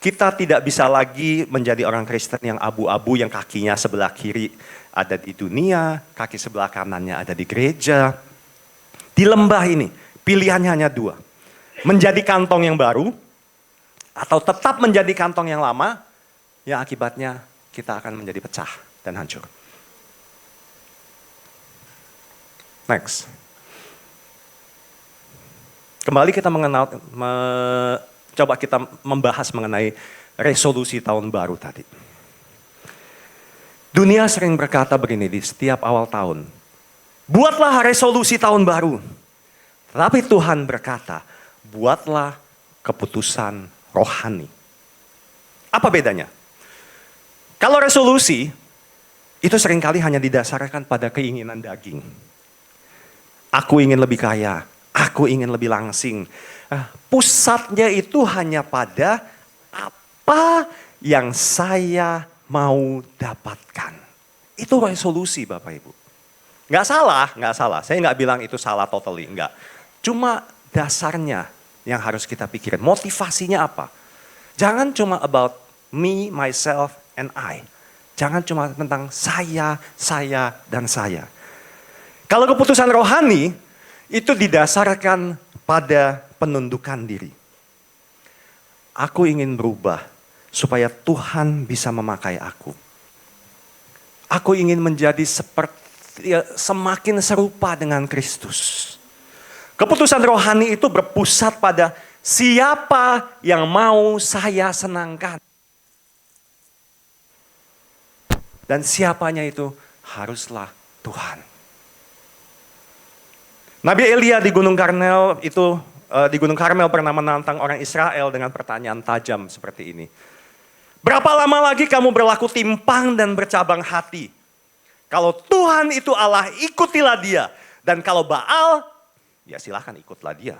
G: Kita tidak bisa lagi menjadi orang Kristen yang abu-abu, yang kakinya sebelah kiri ada di dunia, kaki sebelah kanannya ada di gereja. Di lembah ini, pilihannya hanya dua. Menjadi kantong yang baru, atau tetap menjadi kantong yang lama, yang akibatnya kita akan menjadi pecah dan hancur. Next. Kembali kita coba kita membahas mengenai resolusi tahun baru tadi. Dunia sering berkata begini di setiap awal tahun. Buatlah resolusi tahun baru. Tetapi Tuhan berkata, buatlah keputusan rohani. Apa bedanya? Kalau resolusi, itu seringkali hanya didasarkan pada keinginan daging. Aku ingin lebih kaya, aku ingin lebih langsing. Pusatnya itu hanya pada apa yang saya mau dapatkan. Itu resolusi Bapak Ibu. Nggak salah. Saya nggak bilang itu salah totally, nggak. Cuma dasarnya yang harus kita pikirin. Motivasinya apa? Jangan cuma about me, myself, and I. Jangan cuma tentang saya, dan saya. Kalau keputusan rohani, itu didasarkan pada penundukan diri. Aku ingin berubah supaya Tuhan bisa memakai aku. Aku ingin menjadi semakin serupa dengan Kristus. Keputusan rohani itu berpusat pada siapa yang mau saya senangkan. Dan siapanya itu haruslah Tuhan. Nabi Elia di Gunung Karmel pernah menantang orang Israel dengan pertanyaan tajam seperti ini. Berapa lama lagi kamu berlaku timpang dan bercabang hati? Kalau Tuhan itu Allah, ikutilah dia. Dan kalau Baal, ya silahkan ikutlah dia.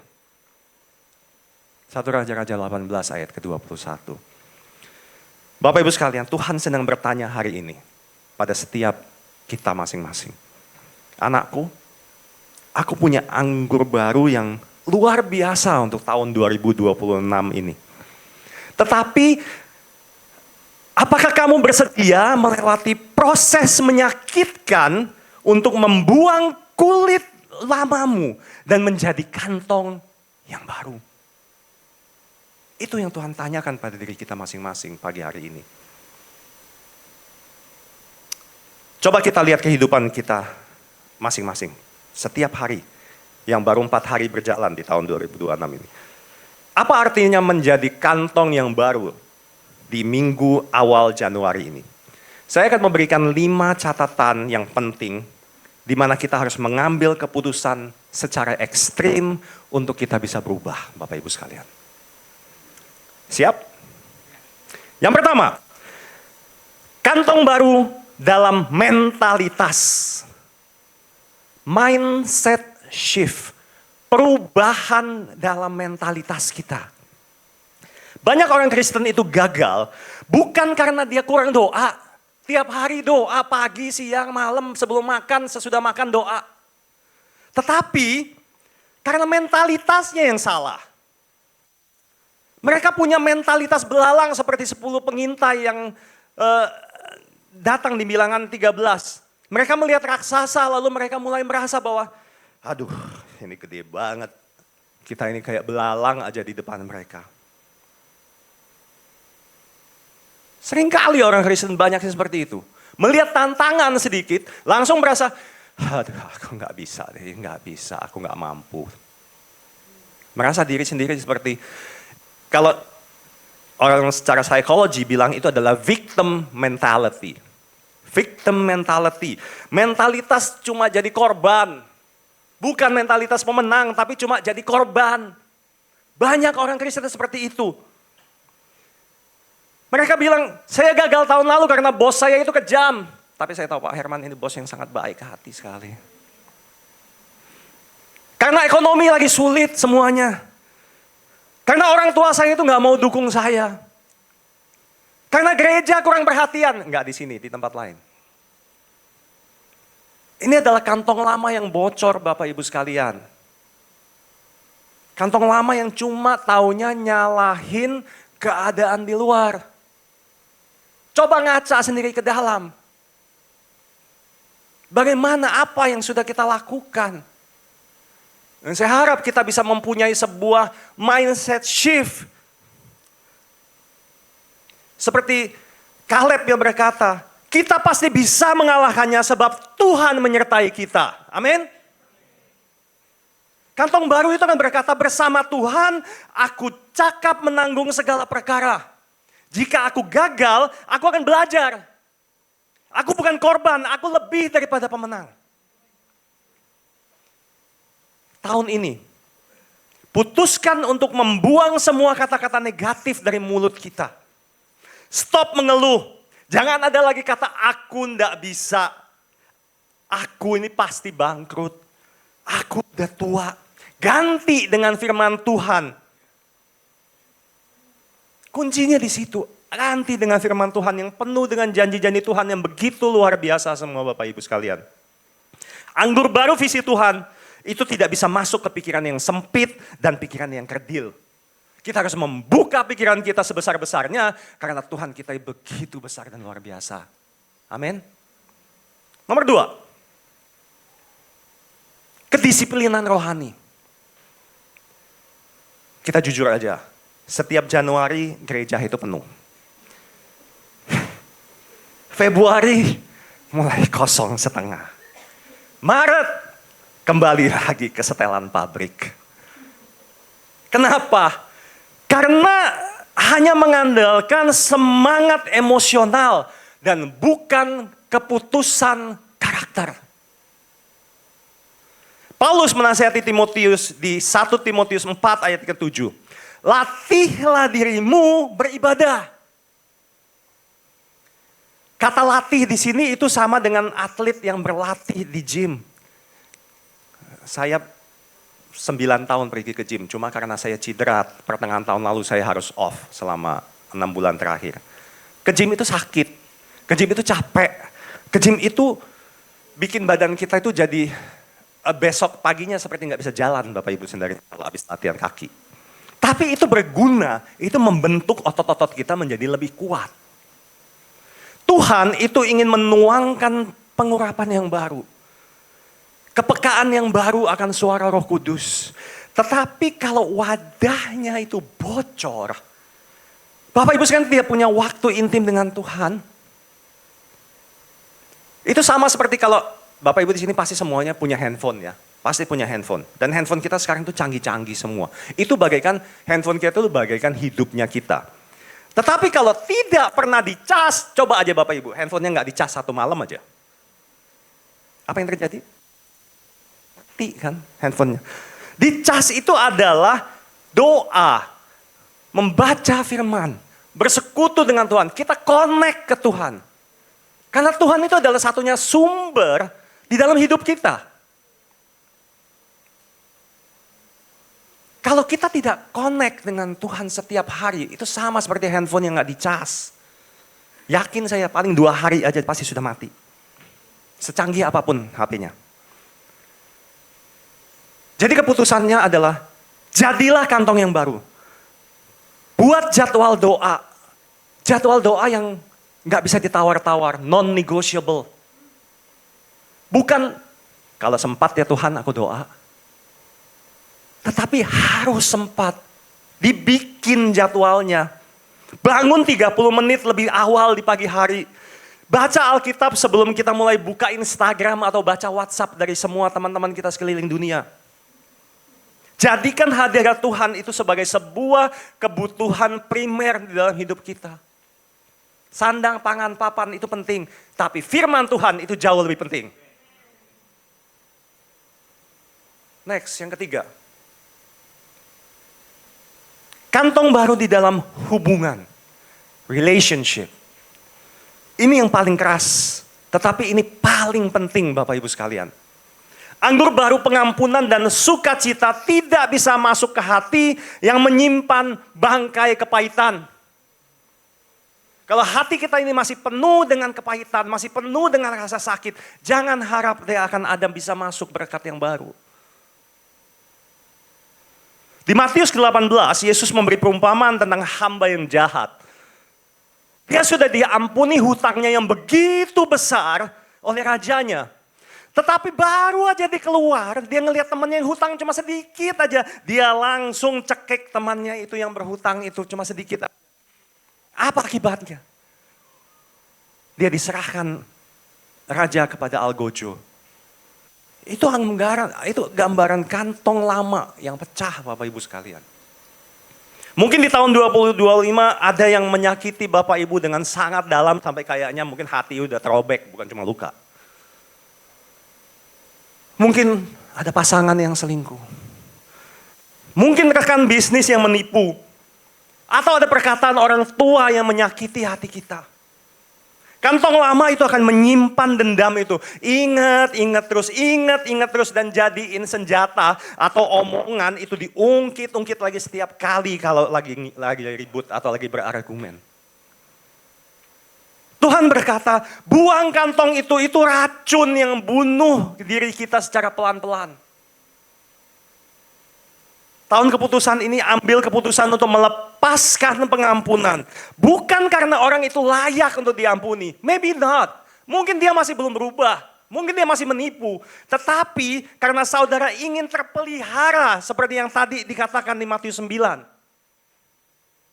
G: 1 Raja-Raja 18 ayat ke-21. Bapak Ibu sekalian, Tuhan sedang bertanya hari ini pada setiap kita masing-masing. Anakku, aku punya anggur baru yang luar biasa untuk tahun 2026 ini. Tetapi, apakah kamu bersedia melewati proses menyakitkan untuk membuang kulit lamamu dan menjadi kantong yang baru? Itu yang Tuhan tanyakan pada diri kita masing-masing pagi hari ini. Coba kita lihat kehidupan kita masing-masing. Setiap hari yang baru 4 hari berjalan di tahun 2026 ini. Apa artinya menjadi kantong yang baru di minggu awal Januari ini? Saya akan memberikan 5 catatan yang penting di mana kita harus mengambil keputusan secara ekstrim untuk kita bisa berubah, Bapak Ibu sekalian. Siap? Yang pertama, kantong baru dalam mentalitas. Mindset shift, perubahan dalam mentalitas kita. Banyak orang Kristen itu gagal bukan karena dia kurang doa. Tiap hari doa, pagi, siang, malam, sebelum makan, sesudah makan doa. Tetapi karena mentalitasnya yang salah. Mereka punya mentalitas belalang seperti 10 pengintai yang datang di Bilangan 13. Mereka melihat raksasa lalu mereka mulai merasa bahwa, aduh ini gede banget. Kita ini kayak belalang aja di depan mereka. Seringkali orang Kristen banyak seperti itu. Melihat tantangan sedikit, langsung merasa, aduh aku nggak bisa deh, aku nggak mampu. Merasa diri sendiri seperti, kalau orang secara psikologi bilang itu adalah victim mentality. Victim mentality, mentalitas cuma jadi korban. Bukan mentalitas pemenang, tapi cuma jadi korban. Banyak orang Kristen seperti itu. Mereka bilang, saya gagal tahun lalu karena bos saya itu kejam. Tapi saya tahu Pak Herman ini bos yang sangat baik hati sekali. Karena ekonomi lagi sulit semuanya. Karena orang tua saya itu nggak mau dukung saya. Karena gereja kurang perhatian. Enggak di sini, di tempat lain. Ini adalah kantong lama yang bocor Bapak Ibu sekalian. Kantong lama yang cuma taunya nyalahin keadaan di luar. Coba ngaca sendiri ke dalam. Bagaimana apa yang sudah kita lakukan? Dan saya harap kita bisa mempunyai sebuah mindset shift. Seperti Kaleb yang berkata, kita pasti bisa mengalahkannya sebab Tuhan menyertai kita. Amin. Kantong baru itu akan berkata, bersama Tuhan aku cakap menanggung segala perkara. Jika aku gagal, aku akan belajar. Aku bukan korban, aku lebih daripada pemenang. Tahun ini, putuskan untuk membuang semua kata-kata negatif dari mulut kita. Stop mengeluh. Jangan ada lagi kata aku ndak bisa. Aku ini pasti bangkrut. Aku udah tua. Ganti dengan firman Tuhan. Kuncinya di situ. Ganti dengan firman Tuhan yang penuh dengan janji-janji Tuhan yang begitu luar biasa semua Bapak Ibu sekalian. Anggur baru visi Tuhan itu tidak bisa masuk ke pikiran yang sempit dan pikiran yang kerdil. Kita harus membuka pikiran kita sebesar-besarnya karena Tuhan kita begitu besar dan luar biasa. Amin. Nomor 2. Kedisiplinan rohani. Kita jujur aja, setiap Januari gereja itu penuh. Februari mulai kosong setengah. Maret kembali lagi ke setelan pabrik. Kenapa? Karena hanya mengandalkan semangat emosional dan bukan keputusan karakter. Paulus menasihati Timotius di 1 Timotius 4 ayat ke-7. Latihlah dirimu beribadah. Kata latih di sini itu sama dengan atlet yang berlatih di gym. Saya 9 tahun pergi ke gym, cuma karena saya cedera pertengahan tahun lalu saya harus off selama 6 bulan terakhir. Ke gym itu sakit, ke gym itu capek, ke gym itu bikin badan kita itu jadi besok paginya seperti nggak bisa jalan Bapak Ibu sendiri kalau habis latihan kaki. Tapi itu berguna, itu membentuk otot-otot kita menjadi lebih kuat. Tuhan itu ingin menuangkan pengurapan yang baru. Kepekaan yang baru akan suara Roh Kudus. Tetapi kalau wadahnya itu bocor, Bapak Ibu sekalian tidak punya waktu intim dengan Tuhan. Itu sama seperti kalau Bapak Ibu di sini pasti semuanya punya handphone ya. Pasti punya handphone. Dan handphone kita sekarang tuh canggih-canggih semua. Itu bagaikan, handphone kita itu bagaikan hidupnya kita. Tetapi kalau tidak pernah dicas, coba aja Bapak Ibu, handphonenya nggak dicas 1 malam aja. Apa yang terjadi? Mati kan handphonenya. Dicas itu adalah doa, membaca firman, bersekutu dengan Tuhan. Kita connect ke Tuhan. Karena Tuhan itu adalah satunya sumber di dalam hidup kita. Kalau kita tidak connect dengan Tuhan setiap hari, itu sama seperti handphone yang nggak dicas. Yakin saya paling 2 hari aja pasti sudah mati. Secanggih apapun HP-nya. Jadi keputusannya adalah, jadilah kantong yang baru. Buat jadwal doa. Jadwal doa yang nggak bisa ditawar-tawar, non-negotiable. Bukan, kalau sempat ya Tuhan aku doa. Tetapi harus sempat. Dibikin jadwalnya. Bangun 30 menit lebih awal di pagi hari. Baca Alkitab sebelum kita mulai buka Instagram atau baca WhatsApp dari semua teman-teman kita sekeliling dunia. Jadikan hadirat Tuhan itu sebagai sebuah kebutuhan primer di dalam hidup kita. Sandang, pangan, papan itu penting. Tapi firman Tuhan itu jauh lebih penting. Next, yang ketiga. Kantong baru di dalam hubungan. Relationship. Ini yang paling keras. Tetapi ini paling penting Bapak Ibu sekalian. Anggur baru pengampunan dan sukacita tidak bisa masuk ke hati yang menyimpan bangkai kepahitan. Kalau hati kita ini masih penuh dengan kepahitan, masih penuh dengan rasa sakit, jangan harap dia akan ada bisa masuk berkat yang baru. Di Matius 18, Yesus memberi perumpamaan tentang hamba yang jahat. Dia sudah diampuni hutangnya yang begitu besar oleh rajanya. Tetapi baru aja dia keluar, dia ngelihat temannya yang hutang cuma sedikit aja. Dia langsung cekik temannya itu yang berhutang itu cuma sedikit. Apa akibatnya? Dia diserahkan raja kepada algojo. Itu gambaran kantong lama yang pecah Bapak Ibu sekalian. Mungkin di tahun 2025 ada yang menyakiti Bapak Ibu dengan sangat dalam sampai kayaknya mungkin hati udah terobek, bukan cuma luka. Mungkin ada pasangan yang selingkuh. Mungkin rekan bisnis yang menipu. Atau ada perkataan orang tua yang menyakiti hati kita. Kantong lama itu akan menyimpan dendam itu. Ingat terus dan jadiin senjata atau omongan itu diungkit-ungkit lagi setiap kali kalau lagi ribut atau lagi berargumen. Tuhan berkata, buang kantong itu racun yang bunuh diri kita secara pelan-pelan. Tahun keputusan ini ambil keputusan untuk melepaskan pengampunan. Bukan karena orang itu layak untuk diampuni. Maybe not. Mungkin dia masih belum berubah. Mungkin dia masih menipu. Tetapi karena saudara ingin terpelihara seperti yang tadi dikatakan di Matius 9.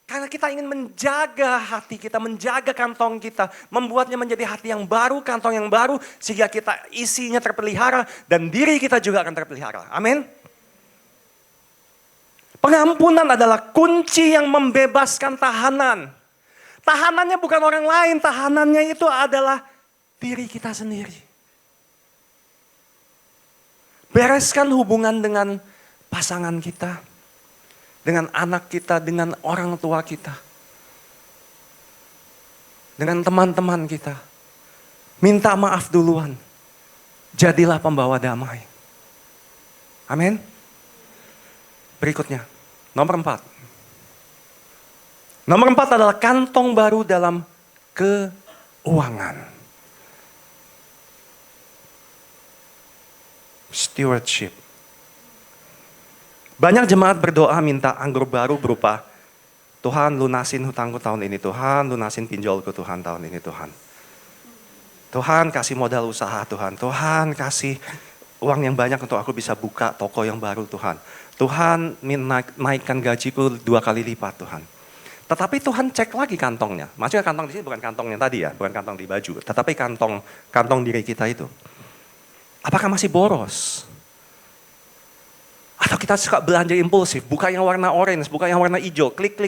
G: Karena kita ingin menjaga hati kita, menjaga kantong kita. Membuatnya menjadi hati yang baru, kantong yang baru. Sehingga kita isinya terpelihara dan diri kita juga akan terpelihara. Amin. Pengampunan adalah kunci yang membebaskan tahanan. Tahanannya bukan orang lain, tahanannya itu adalah diri kita sendiri. Bereskan hubungan dengan pasangan kita, dengan anak kita, dengan orang tua kita, dengan teman-teman kita. Minta maaf duluan. Jadilah pembawa damai. Amin. Berikutnya, nomor 4. Nomor 4 adalah kantong baru dalam keuangan. Stewardship. Banyak jemaat berdoa minta anggur baru berupa, Tuhan lunasin hutangku tahun ini, Tuhan lunasin pinjolku Tuhan tahun ini Tuhan. Tuhan kasih modal usaha Tuhan, Tuhan kasih uang yang banyak untuk aku bisa buka toko yang baru Tuhan. Tuhan naikkan gajiku 2 kali lipat Tuhan. Tetapi Tuhan cek lagi kantongnya. Maksudnya kantong di sini bukan kantong yang tadi ya, bukan kantong di baju. Tetapi kantong diri kita itu. Apakah masih boros? Atau kita suka belanja impulsif, buka yang warna orange, buka yang warna hijau, klik.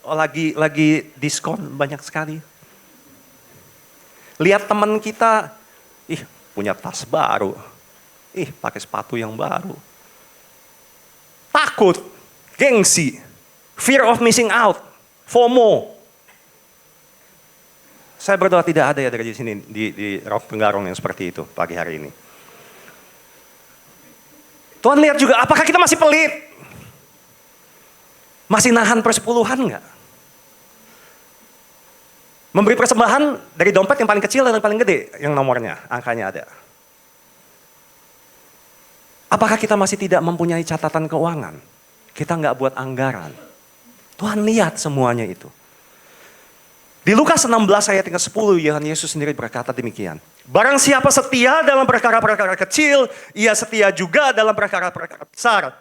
G: Oh, lagi diskon banyak sekali. Lihat teman kita, punya tas baru. Pakai sepatu yang baru. Takut, gengsi, fear of missing out, FOMO. Saya berdoa tidak ada ya dari sini di Rok Tenggarong yang seperti itu pagi hari ini. Tuhan lihat juga, apakah kita masih pelit? Masih nahan persepuluhan enggak? Memberi persembahan dari dompet yang paling kecil dan yang paling gede, yang nomornya, angkanya ada. Apakah kita masih tidak mempunyai catatan keuangan? Kita nggak buat anggaran. Tuhan lihat semuanya itu. Di Lukas 16 ayat 10, Yesus sendiri berkata demikian. Barang siapa setia dalam perkara-perkara kecil, ia setia juga dalam perkara-perkara besar.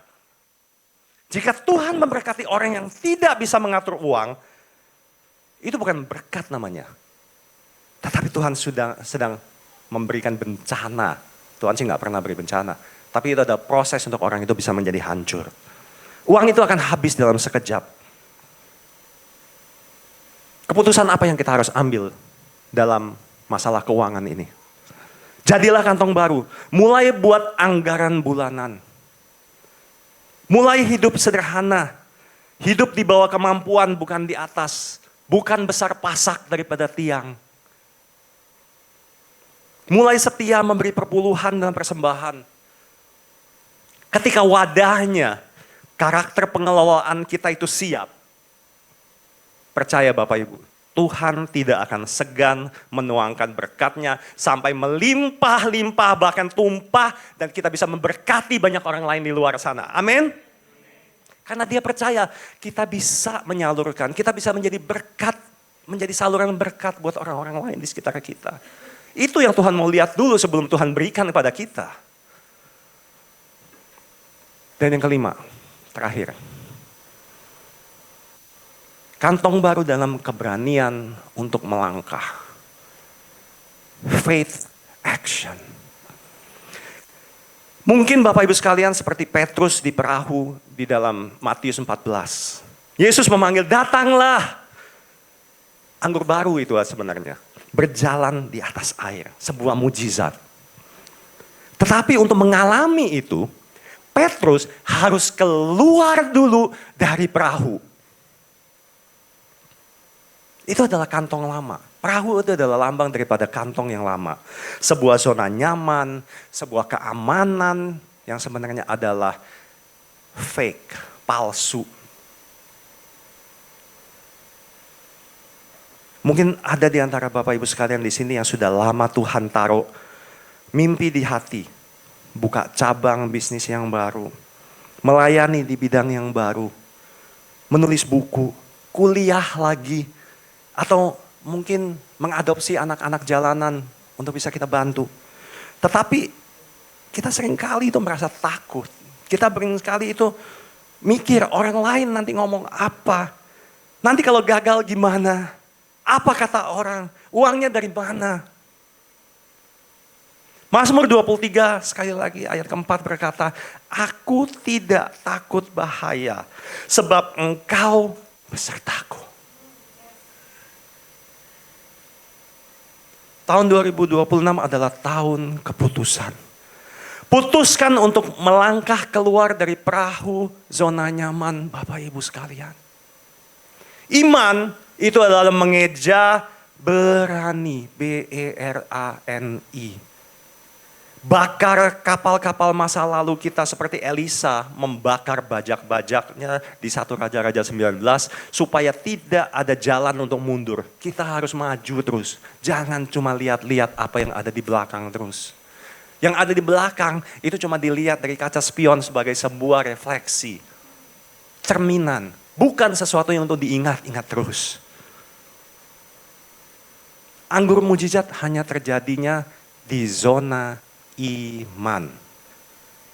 G: Jika Tuhan memberkati orang yang tidak bisa mengatur uang, itu bukan berkat namanya. Tetapi Tuhan sedang memberikan bencana. Tuhan sih nggak pernah beri bencana. Tapi itu ada proses untuk orang itu bisa menjadi hancur. Uang itu akan habis dalam sekejap. Keputusan apa yang kita harus ambil dalam masalah keuangan ini? Jadilah kantong baru. Mulai buat anggaran bulanan. Mulai hidup sederhana. Hidup di bawah kemampuan bukan di atas. Bukan besar pasak daripada tiang. Mulai setia memberi perpuluhan dan persembahan. Ketika wadahnya, karakter pengelolaan kita itu siap. Percaya Bapak Ibu, Tuhan tidak akan segan menuangkan berkat-Nya sampai melimpah-limpah bahkan tumpah dan kita bisa memberkati banyak orang lain di luar sana. Amin. Karena dia percaya kita bisa menyalurkan, kita bisa menjadi berkat, menjadi saluran berkat buat orang-orang lain di sekitar kita. Itu yang Tuhan mau lihat dulu sebelum Tuhan berikan kepada kita. Dan yang kelima, terakhir. Kantong baru dalam keberanian untuk melangkah. Faith action. Mungkin Bapak Ibu sekalian seperti Petrus di perahu di dalam Matius 14. Yesus memanggil, datanglah. Anggur baru itu sebenarnya. Berjalan di atas air. Sebuah mujizat. Tetapi untuk mengalami itu, Petrus harus keluar dulu dari perahu. Itu adalah kantong lama. Perahu itu adalah lambang daripada kantong yang lama. Sebuah zona nyaman, sebuah keamanan yang sebenarnya adalah fake, palsu. Mungkin ada di antara Bapak Ibu sekalian di sini yang sudah lama Tuhan taruh mimpi di hati. Buka cabang bisnis yang baru. Melayani di bidang yang baru. Menulis buku, kuliah lagi. Atau mungkin mengadopsi anak-anak jalanan untuk bisa kita bantu. Tetapi kita seringkali itu merasa takut. Kita seringkali itu mikir orang lain nanti ngomong apa. Nanti kalau gagal gimana? Apa kata orang? Uangnya dari mana? Mazmur 23 sekali lagi ayat keempat berkata, aku tidak takut bahaya sebab engkau besertaku. Tahun 2026 adalah tahun keputusan. Putuskan untuk melangkah keluar dari perahu zona nyaman Bapak Ibu sekalian. Iman itu adalah mengeja berani, B-E-R-A-N-I. Bakar kapal-kapal masa lalu kita seperti Elisa membakar bajak-bajaknya di 1 Raja-Raja 19 supaya tidak ada jalan untuk mundur. Kita harus maju terus. Jangan cuma lihat-lihat apa yang ada di belakang terus. Yang ada di belakang itu cuma dilihat dari kaca spion sebagai sebuah refleksi. Cerminan, bukan sesuatu yang untuk diingat-ingat terus. Anggur mujizat hanya terjadinya di zona iman,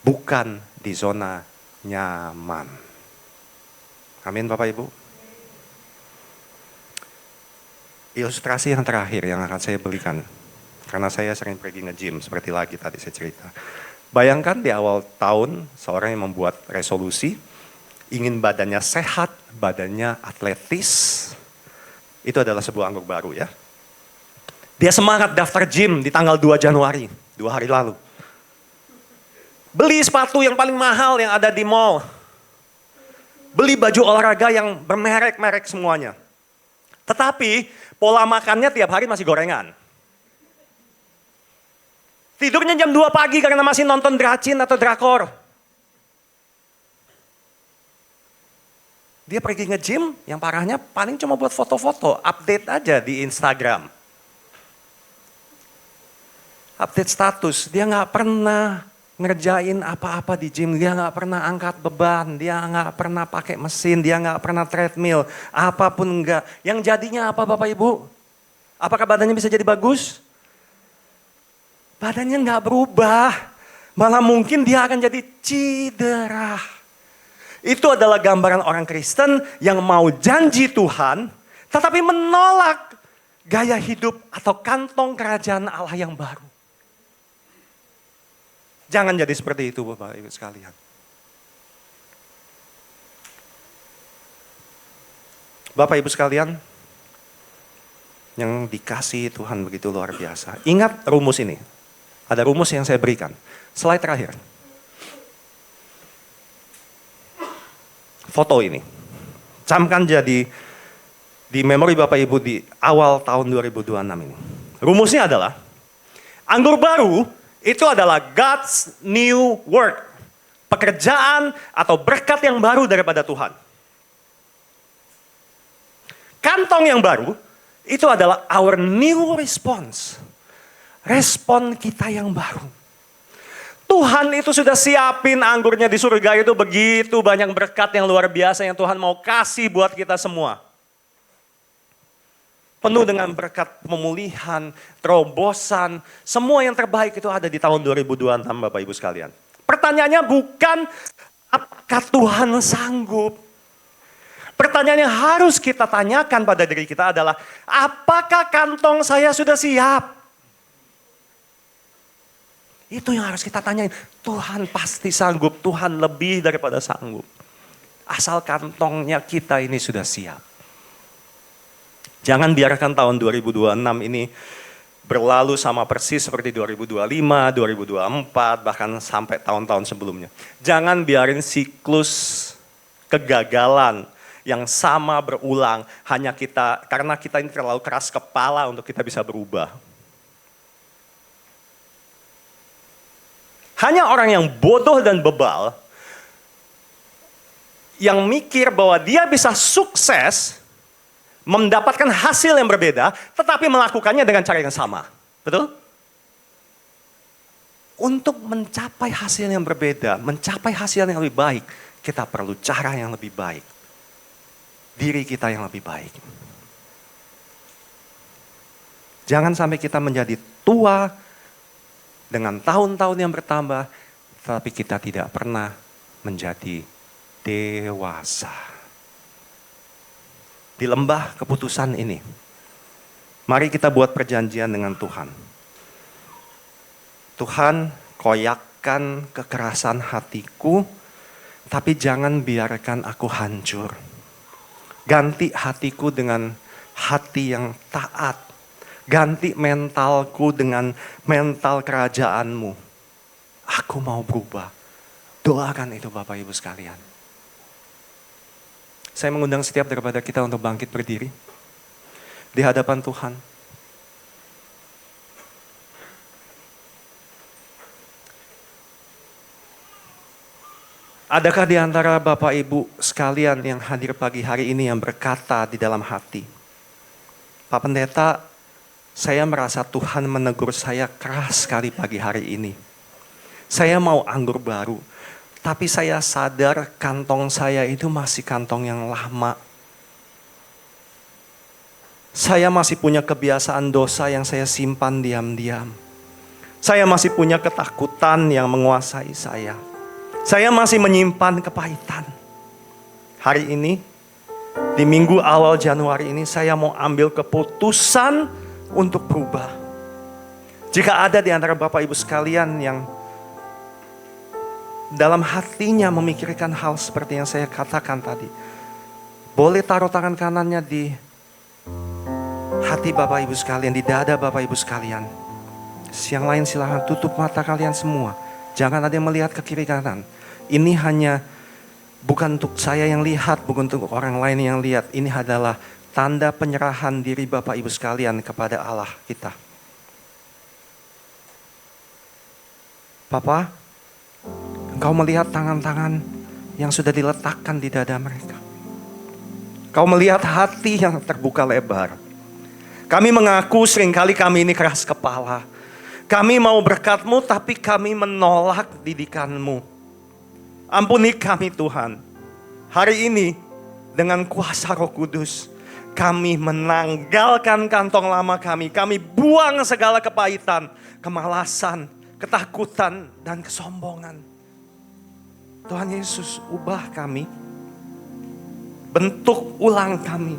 G: bukan di zona nyaman. Amin Bapak Ibu. Ilustrasi yang terakhir yang akan saya berikan, karena saya sering pergi nge-gym seperti lagi tadi saya cerita. Bayangkan di awal tahun seorang yang membuat resolusi, ingin badannya sehat, badannya atletis, itu adalah sebuah anggur baru ya. Dia semangat daftar gym di tanggal 2 Januari, 2 hari lalu. Beli sepatu yang paling mahal yang ada di mall. Beli baju olahraga yang bermerek-merek semuanya. Tetapi pola makannya tiap hari masih gorengan. Tidurnya jam 2 pagi karena masih nonton dracin atau drakor. Dia pergi nge-gym, yang parahnya paling cuma buat foto-foto, update aja di Instagram. Update status, dia nggak pernah ngerjain apa-apa di gym, dia nggak pernah angkat beban, dia nggak pernah pakai mesin, dia nggak pernah treadmill, apapun enggak. Yang jadinya apa Bapak Ibu? Apakah badannya bisa jadi bagus? Badannya nggak berubah, malah mungkin dia akan jadi cedera. Itu adalah gambaran orang Kristen yang mau janji Tuhan, tetapi menolak gaya hidup atau kantong kerajaan Allah yang baru. Jangan jadi seperti itu Bapak Ibu sekalian. Bapak Ibu sekalian, yang dikasih Tuhan begitu luar biasa. Ingat rumus ini. Ada rumus yang saya berikan. Slide terakhir. Foto ini. Camkan jadi di memori Bapak Ibu di awal tahun 2026 ini. Rumusnya adalah, anggur baru itu adalah God's new work. Pekerjaan atau berkat yang baru daripada Tuhan. Kantong yang baru itu adalah our new response. Respon kita yang baru. Tuhan itu sudah siapin anggurnya di surga itu begitu banyak berkat yang luar biasa yang Tuhan mau kasih buat kita semua. Penuh dengan berkat pemulihan, terobosan, semua yang terbaik itu ada di tahun 2026 Bapak Ibu sekalian. Pertanyaannya bukan apakah Tuhan sanggup. Pertanyaan yang harus kita tanyakan pada diri kita adalah apakah kantong saya sudah siap? Itu yang harus kita tanyain. Tuhan pasti sanggup, Tuhan lebih daripada sanggup. Asal kantongnya kita ini sudah siap. Jangan biarkan tahun 2026 ini berlalu sama persis seperti 2025, 2024, bahkan sampai tahun-tahun sebelumnya. Jangan biarin siklus kegagalan yang sama berulang hanya karena kita ini terlalu keras kepala untuk kita bisa berubah. Hanya orang yang bodoh dan bebal, yang mikir bahwa dia bisa sukses, mendapatkan hasil yang berbeda, tetapi melakukannya dengan cara yang sama. Betul? Untuk mencapai hasil yang berbeda, mencapai hasil yang lebih baik, kita perlu cara yang lebih baik. Diri kita yang lebih baik. Jangan sampai kita menjadi tua, dengan tahun-tahun yang bertambah, tapi kita tidak pernah menjadi dewasa. Di lembah keputusan ini, mari kita buat perjanjian dengan Tuhan. Tuhan, koyakkan kekerasan hatiku, tapi jangan biarkan aku hancur. Ganti hatiku dengan hati yang taat. Ganti mentalku dengan mental kerajaanmu. Aku mau berubah. Doakan itu Bapak Ibu sekalian. Saya mengundang setiap daripada kita untuk bangkit berdiri. Di hadapan Tuhan. Adakah di antara Bapak Ibu sekalian yang hadir pagi hari ini yang berkata di dalam hati, Pak Pendeta, saya merasa Tuhan menegur saya keras sekali pagi hari ini. Saya mau anggur baru, tapi saya sadar kantong saya itu masih kantong yang lama. Saya masih punya kebiasaan dosa yang saya simpan diam-diam. Saya masih punya ketakutan yang menguasai saya. Saya masih menyimpan kepahitan. Hari ini, di minggu awal Januari ini, saya mau ambil keputusan untuk berubah. Jika ada di antara Bapak Ibu sekalian yang dalam hatinya memikirkan hal seperti yang saya katakan tadi, boleh taruh tangan kanannya di hati Bapak Ibu sekalian, di dada Bapak Ibu sekalian. Yang lain silahkan tutup mata kalian semua. Jangan ada yang melihat ke kiri kanan. Ini hanya bukan untuk saya yang lihat, bukan untuk orang lain yang lihat. Ini adalah tanda penyerahan diri Bapak Ibu sekalian kepada Allah kita. Papa, Engkau melihat tangan-tangan yang sudah diletakkan di dada mereka. Kau melihat hati yang terbuka lebar. Kami mengaku seringkali kami ini keras kepala. Kami mau berkat-Mu tapi kami menolak didikan-Mu. Ampuni kami Tuhan. Hari ini dengan kuasa Roh Kudus, kami menanggalkan kantong lama kami. Kami buang segala kepahitan, kemalasan, ketakutan, dan kesombongan. Tuhan Yesus, ubah kami. Bentuk ulang kami.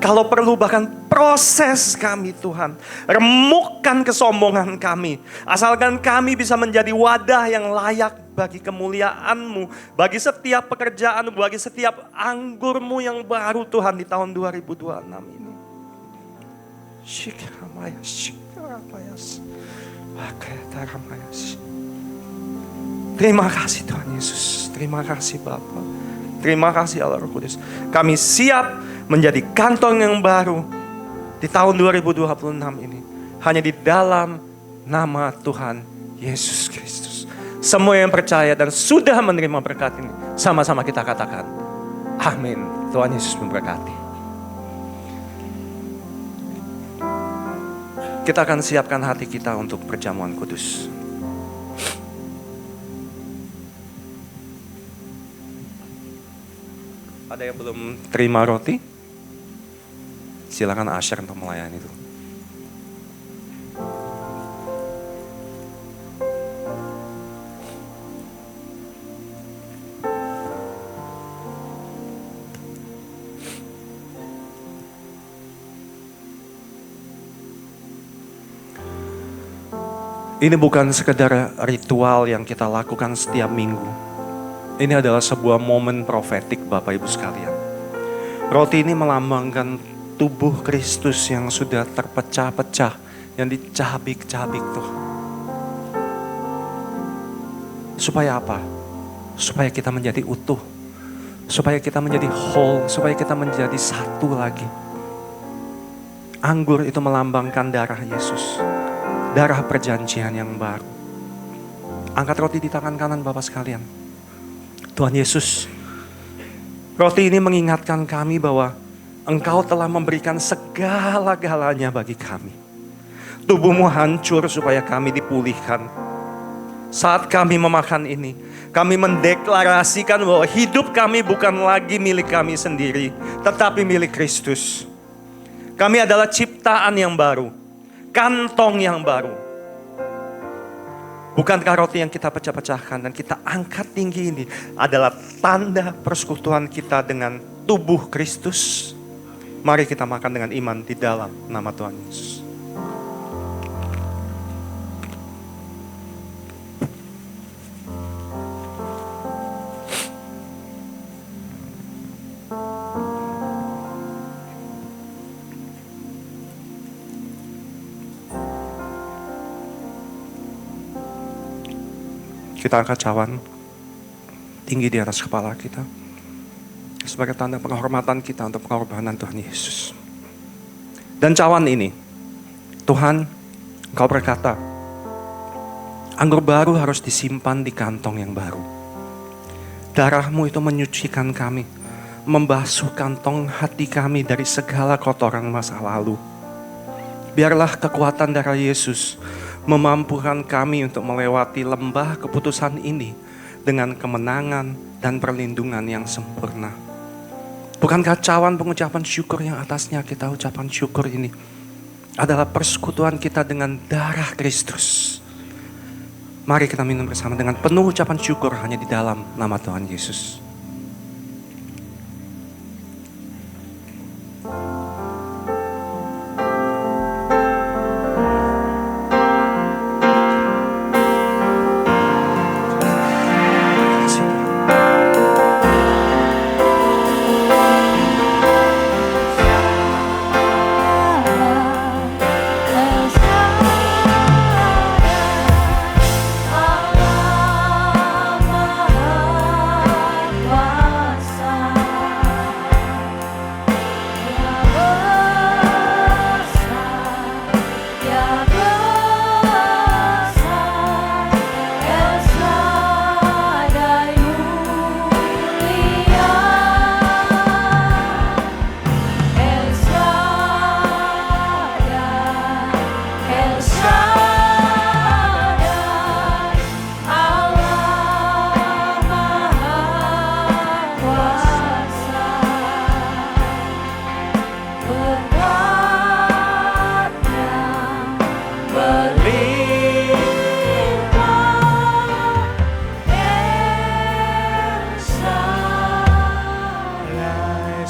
G: Kalau perlu bahkan proses kami Tuhan. Remukkan kesombongan kami. Asalkan kami bisa menjadi wadah yang layak bagi kemuliaan-Mu. Bagi setiap pekerjaan, bagi setiap anggur-Mu yang baru Tuhan di tahun 2026 ini. Terima kasih Tuhan Yesus. Terima kasih Bapa. Terima kasih Allah Roh Kudus. Kami siap menjadi kantong yang baru di tahun 2026 ini. Hanya di dalam nama Tuhan Yesus Kristus. Semua yang percaya dan sudah menerima berkat ini, sama-sama kita katakan, amin. Tuhan Yesus memberkati. Kita akan siapkan hati kita untuk perjamuan kudus. Ada yang belum terima roti? Silakan Asher untuk melayani itu. Ini bukan sekedar ritual yang kita lakukan setiap minggu. Ini adalah sebuah momen profetik Bapak Ibu sekalian. Roti ini melambangkan tubuh Kristus yang sudah terpecah-pecah, yang dicabik-cabik tuh. Supaya apa? Supaya kita menjadi utuh. Supaya kita menjadi whole, supaya kita menjadi satu lagi. Anggur itu melambangkan darah Yesus. Darah perjanjian yang baru. Angkat roti di tangan kanan Bapak sekalian. Tuhan Yesus, roti ini mengingatkan kami bahwa Engkau telah memberikan segala-galanya bagi kami. Tubuhmu hancur supaya kami dipulihkan. Saat kami memakan ini, kami mendeklarasikan bahwa hidup kami bukan lagi milik kami sendiri, tetapi milik Kristus. Kami adalah ciptaan yang baru. Kantong yang baru. Bukankah roti yang kita pecah-pecahkan dan kita angkat tinggi ini adalah tanda persekutuan kita dengan tubuh Kristus? Mari kita makan dengan iman di dalam nama Tuhan Yesus. Kita angkat cawan tinggi di atas kepala kita sebagai tanda penghormatan kita untuk pengorbanan Tuhan Yesus. Dan cawan ini, Tuhan, Engkau berkata, anggur baru harus disimpan di kantong yang baru. Darah-Mu itu menyucikan kami, membasuh kantong hati kami dari segala kotoran masa lalu. Biarlah kekuatan darah Yesus memampukan kami untuk melewati lembah keputusan ini dengan kemenangan dan perlindungan yang sempurna. Bukankah cawan pengucapan syukur yang atasnya kita ucapan syukur ini adalah persekutuan kita dengan darah Kristus? Mari kita minum bersama dengan penuh ucapan syukur hanya di dalam nama Tuhan Yesus.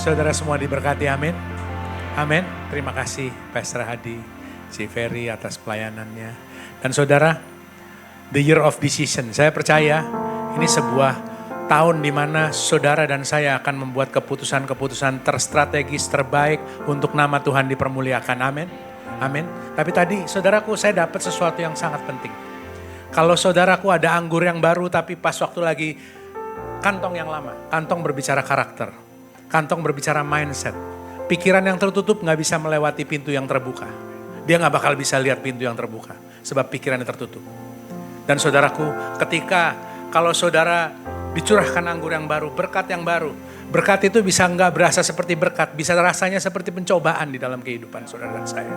A: Saudara semua diberkati, amin. Amin. Terima kasih Pastor Hadi, si Ferry atas pelayanannya. Dan saudara, the year of decision. Saya percaya ini sebuah tahun di mana saudara dan saya akan membuat keputusan-keputusan terstrategis, terbaik untuk nama Tuhan dipermuliakan. Amin. Amin. Tapi tadi saudaraku, saya dapat sesuatu yang sangat penting. Kalau saudaraku ada anggur yang baru tapi pas waktu lagi kantong yang lama. Kantong berbicara karakter. Kantong berbicara mindset. Pikiran yang tertutup gak bisa melewati pintu yang terbuka. Dia gak bakal bisa lihat pintu yang terbuka. Sebab pikirannya tertutup. Dan saudaraku, ketika kalau saudara dicurahkan anggur yang baru, berkat yang baru. Berkat itu bisa gak berasa seperti berkat. Bisa rasanya seperti pencobaan di dalam kehidupan saudara dan saya.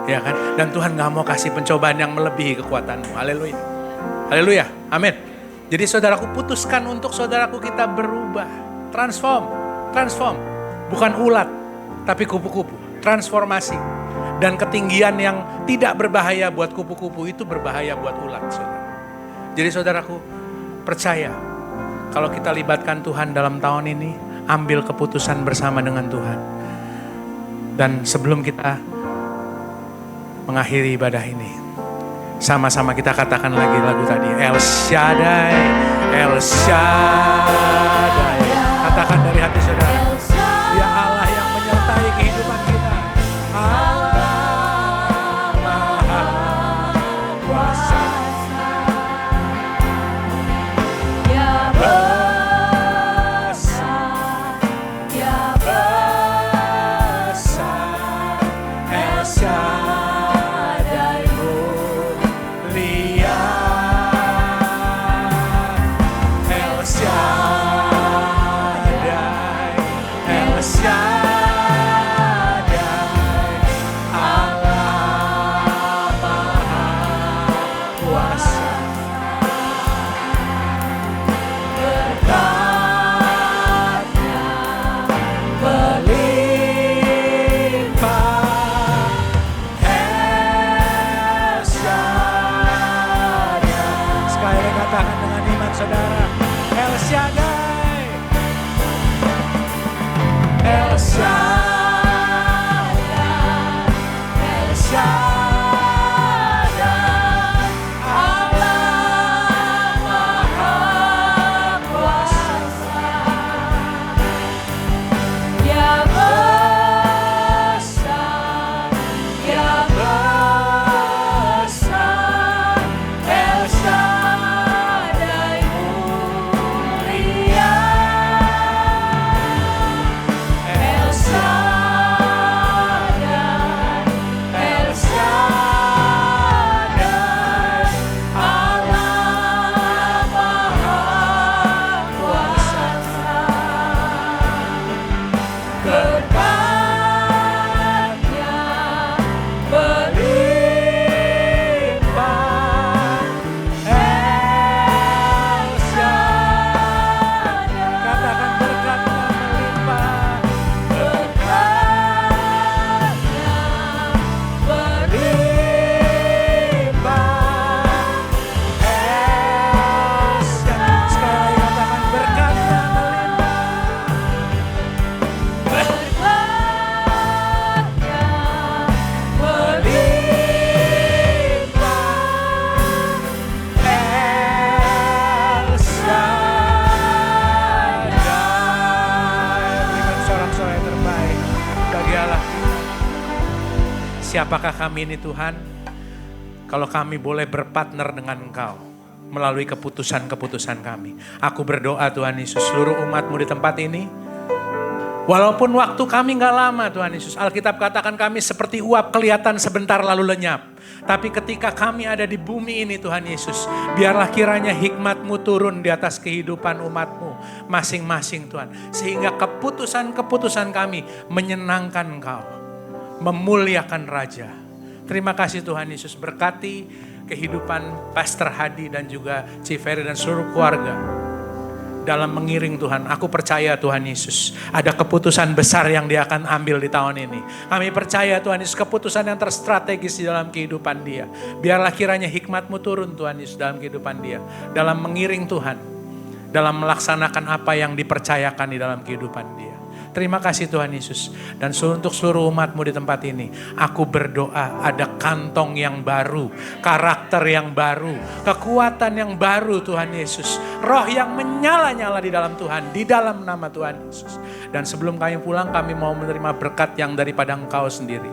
A: Ya kan? Dan Tuhan gak mau kasih pencobaan yang melebihi kekuatanmu. Haleluya. Haleluya. Amin. Jadi saudaraku, putuskan untuk saudaraku kita berubah. Transform. Transform. Bukan ulat, tapi kupu-kupu. Transformasi. Dan ketinggian yang tidak berbahaya buat kupu-kupu itu berbahaya buat ulat, saudara. Jadi saudaraku, percaya kalau kita libatkan Tuhan dalam tahun ini, ambil keputusan bersama dengan Tuhan. Dan sebelum kita mengakhiri ibadah ini, sama-sama kita katakan lagi lagu tadi, El Shaddai, El Shaddai. Katakan dari hati saudara, dia Allah yang menyertai kehidupan kita. Allah Maha Kuasa. El Shaddai mulia, El Shaddai, El Shaddai, Allah Maha Kuasa. Berkatnya melimpah, El Shaddai. Sekali lagi katakan dengan iman saudara, El Shaddai, El Shaddai, El Shaddai, Allah Maha Kuasa. Dia besar, dia besar, El Shaddai mulia, El Shaddai, El Shaddai, Allah Maha Kuasa. Berkatnya melimpah, El Shaddai. Katakan berkatnya melimpah, berkatnya melimpah, El Shaddai. Sekali katakan berkatnya melimpah. Berkatnya melimpah, El Shaddai. Berikan sorak-sorai terbaik bagi Allah. Siapakah kami ini Tuhan? Kalau kami boleh berpartner dengan Engkau melalui keputusan-keputusan kami. Aku berdoa Tuhan Yesus, seluruh umat-Mu di tempat ini, walaupun waktu kami gak lama Tuhan Yesus, Alkitab katakan kami seperti uap kelihatan sebentar lalu lenyap. Tapi ketika kami ada di bumi ini Tuhan Yesus, biarlah kiranya hikmat-Mu turun di atas kehidupan umat-Mu masing-masing Tuhan. Sehingga keputusan-keputusan kami menyenangkan Engkau, memuliakan Raja. Terima kasih Tuhan Yesus, berkati kehidupan Pastor Hadi dan juga Ciferi dan seluruh keluarga. Dalam mengiring Tuhan, aku percaya Tuhan Yesus, ada keputusan besar yang dia akan ambil di tahun ini. Kami percaya Tuhan Yesus, keputusan yang terstrategis di dalam kehidupan dia. Biarlah kiranya hikmat-Mu turun Tuhan Yesus dalam kehidupan dia. Dalam mengiring Tuhan, dalam melaksanakan apa yang dipercayakan di dalam kehidupan dia. Terima kasih Tuhan Yesus. Dan untuk seluruh umat-Mu di tempat ini, aku berdoa ada kantong yang baru, karakter yang baru, kekuatan yang baru Tuhan Yesus. Roh yang menyala-nyala di dalam Tuhan, di dalam nama Tuhan Yesus. Dan sebelum kami pulang, kami mau menerima berkat yang daripada Engkau sendiri.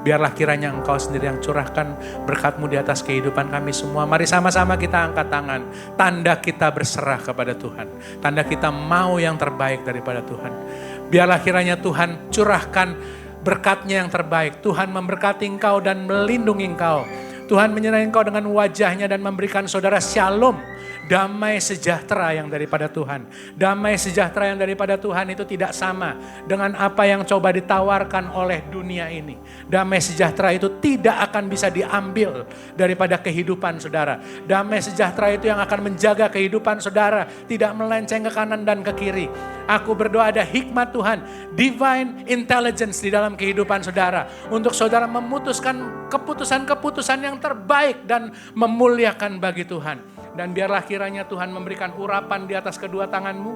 A: Biarlah kiranya Engkau sendiri yang curahkan berkat-Mu di atas kehidupan kami semua. Mari sama-sama kita angkat tangan. Tanda kita berserah kepada Tuhan. Tanda kita mau yang terbaik daripada Tuhan. Biarlah kiranya Tuhan curahkan berkat-Nya yang terbaik. Tuhan memberkati engkau dan melindungi engkau. Tuhan menyertai engkau dengan wajah-Nya dan memberikan saudara shalom damai sejahtera yang daripada Tuhan. Damai sejahtera yang daripada Tuhan itu tidak sama dengan apa yang coba ditawarkan oleh dunia ini. Damai sejahtera itu tidak akan bisa diambil daripada kehidupan saudara. Damai sejahtera itu yang akan menjaga kehidupan saudara, tidak melenceng ke kanan dan ke kiri. Aku berdoa ada hikmat Tuhan, divine intelligence di dalam kehidupan saudara, untuk saudara memutuskan keputusan-keputusan yang terbaik dan memuliakan bagi Tuhan. Dan biarlah kiranya Tuhan memberikan urapan di atas kedua tanganmu,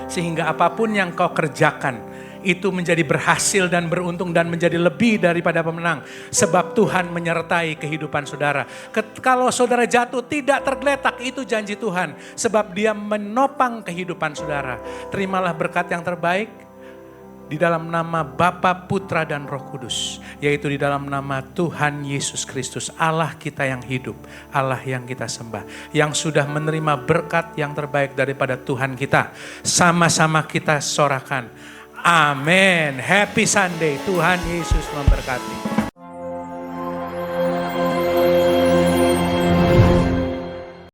A: sehingga apapun yang kau kerjakan itu menjadi berhasil dan beruntung dan menjadi lebih daripada pemenang. Sebab Tuhan menyertai kehidupan saudara. Kalau saudara jatuh tidak tergeletak, itu janji Tuhan. Sebab Dia menopang kehidupan saudara. Terimalah berkat yang terbaik di dalam nama Bapa, Putra, dan Roh Kudus. Yaitu di dalam nama Tuhan Yesus Kristus, Allah kita yang hidup, Allah yang kita sembah. Yang sudah menerima berkat yang terbaik daripada Tuhan kita. Sama-sama kita sorakan. Amin. Happy Sunday. Tuhan Yesus memberkati.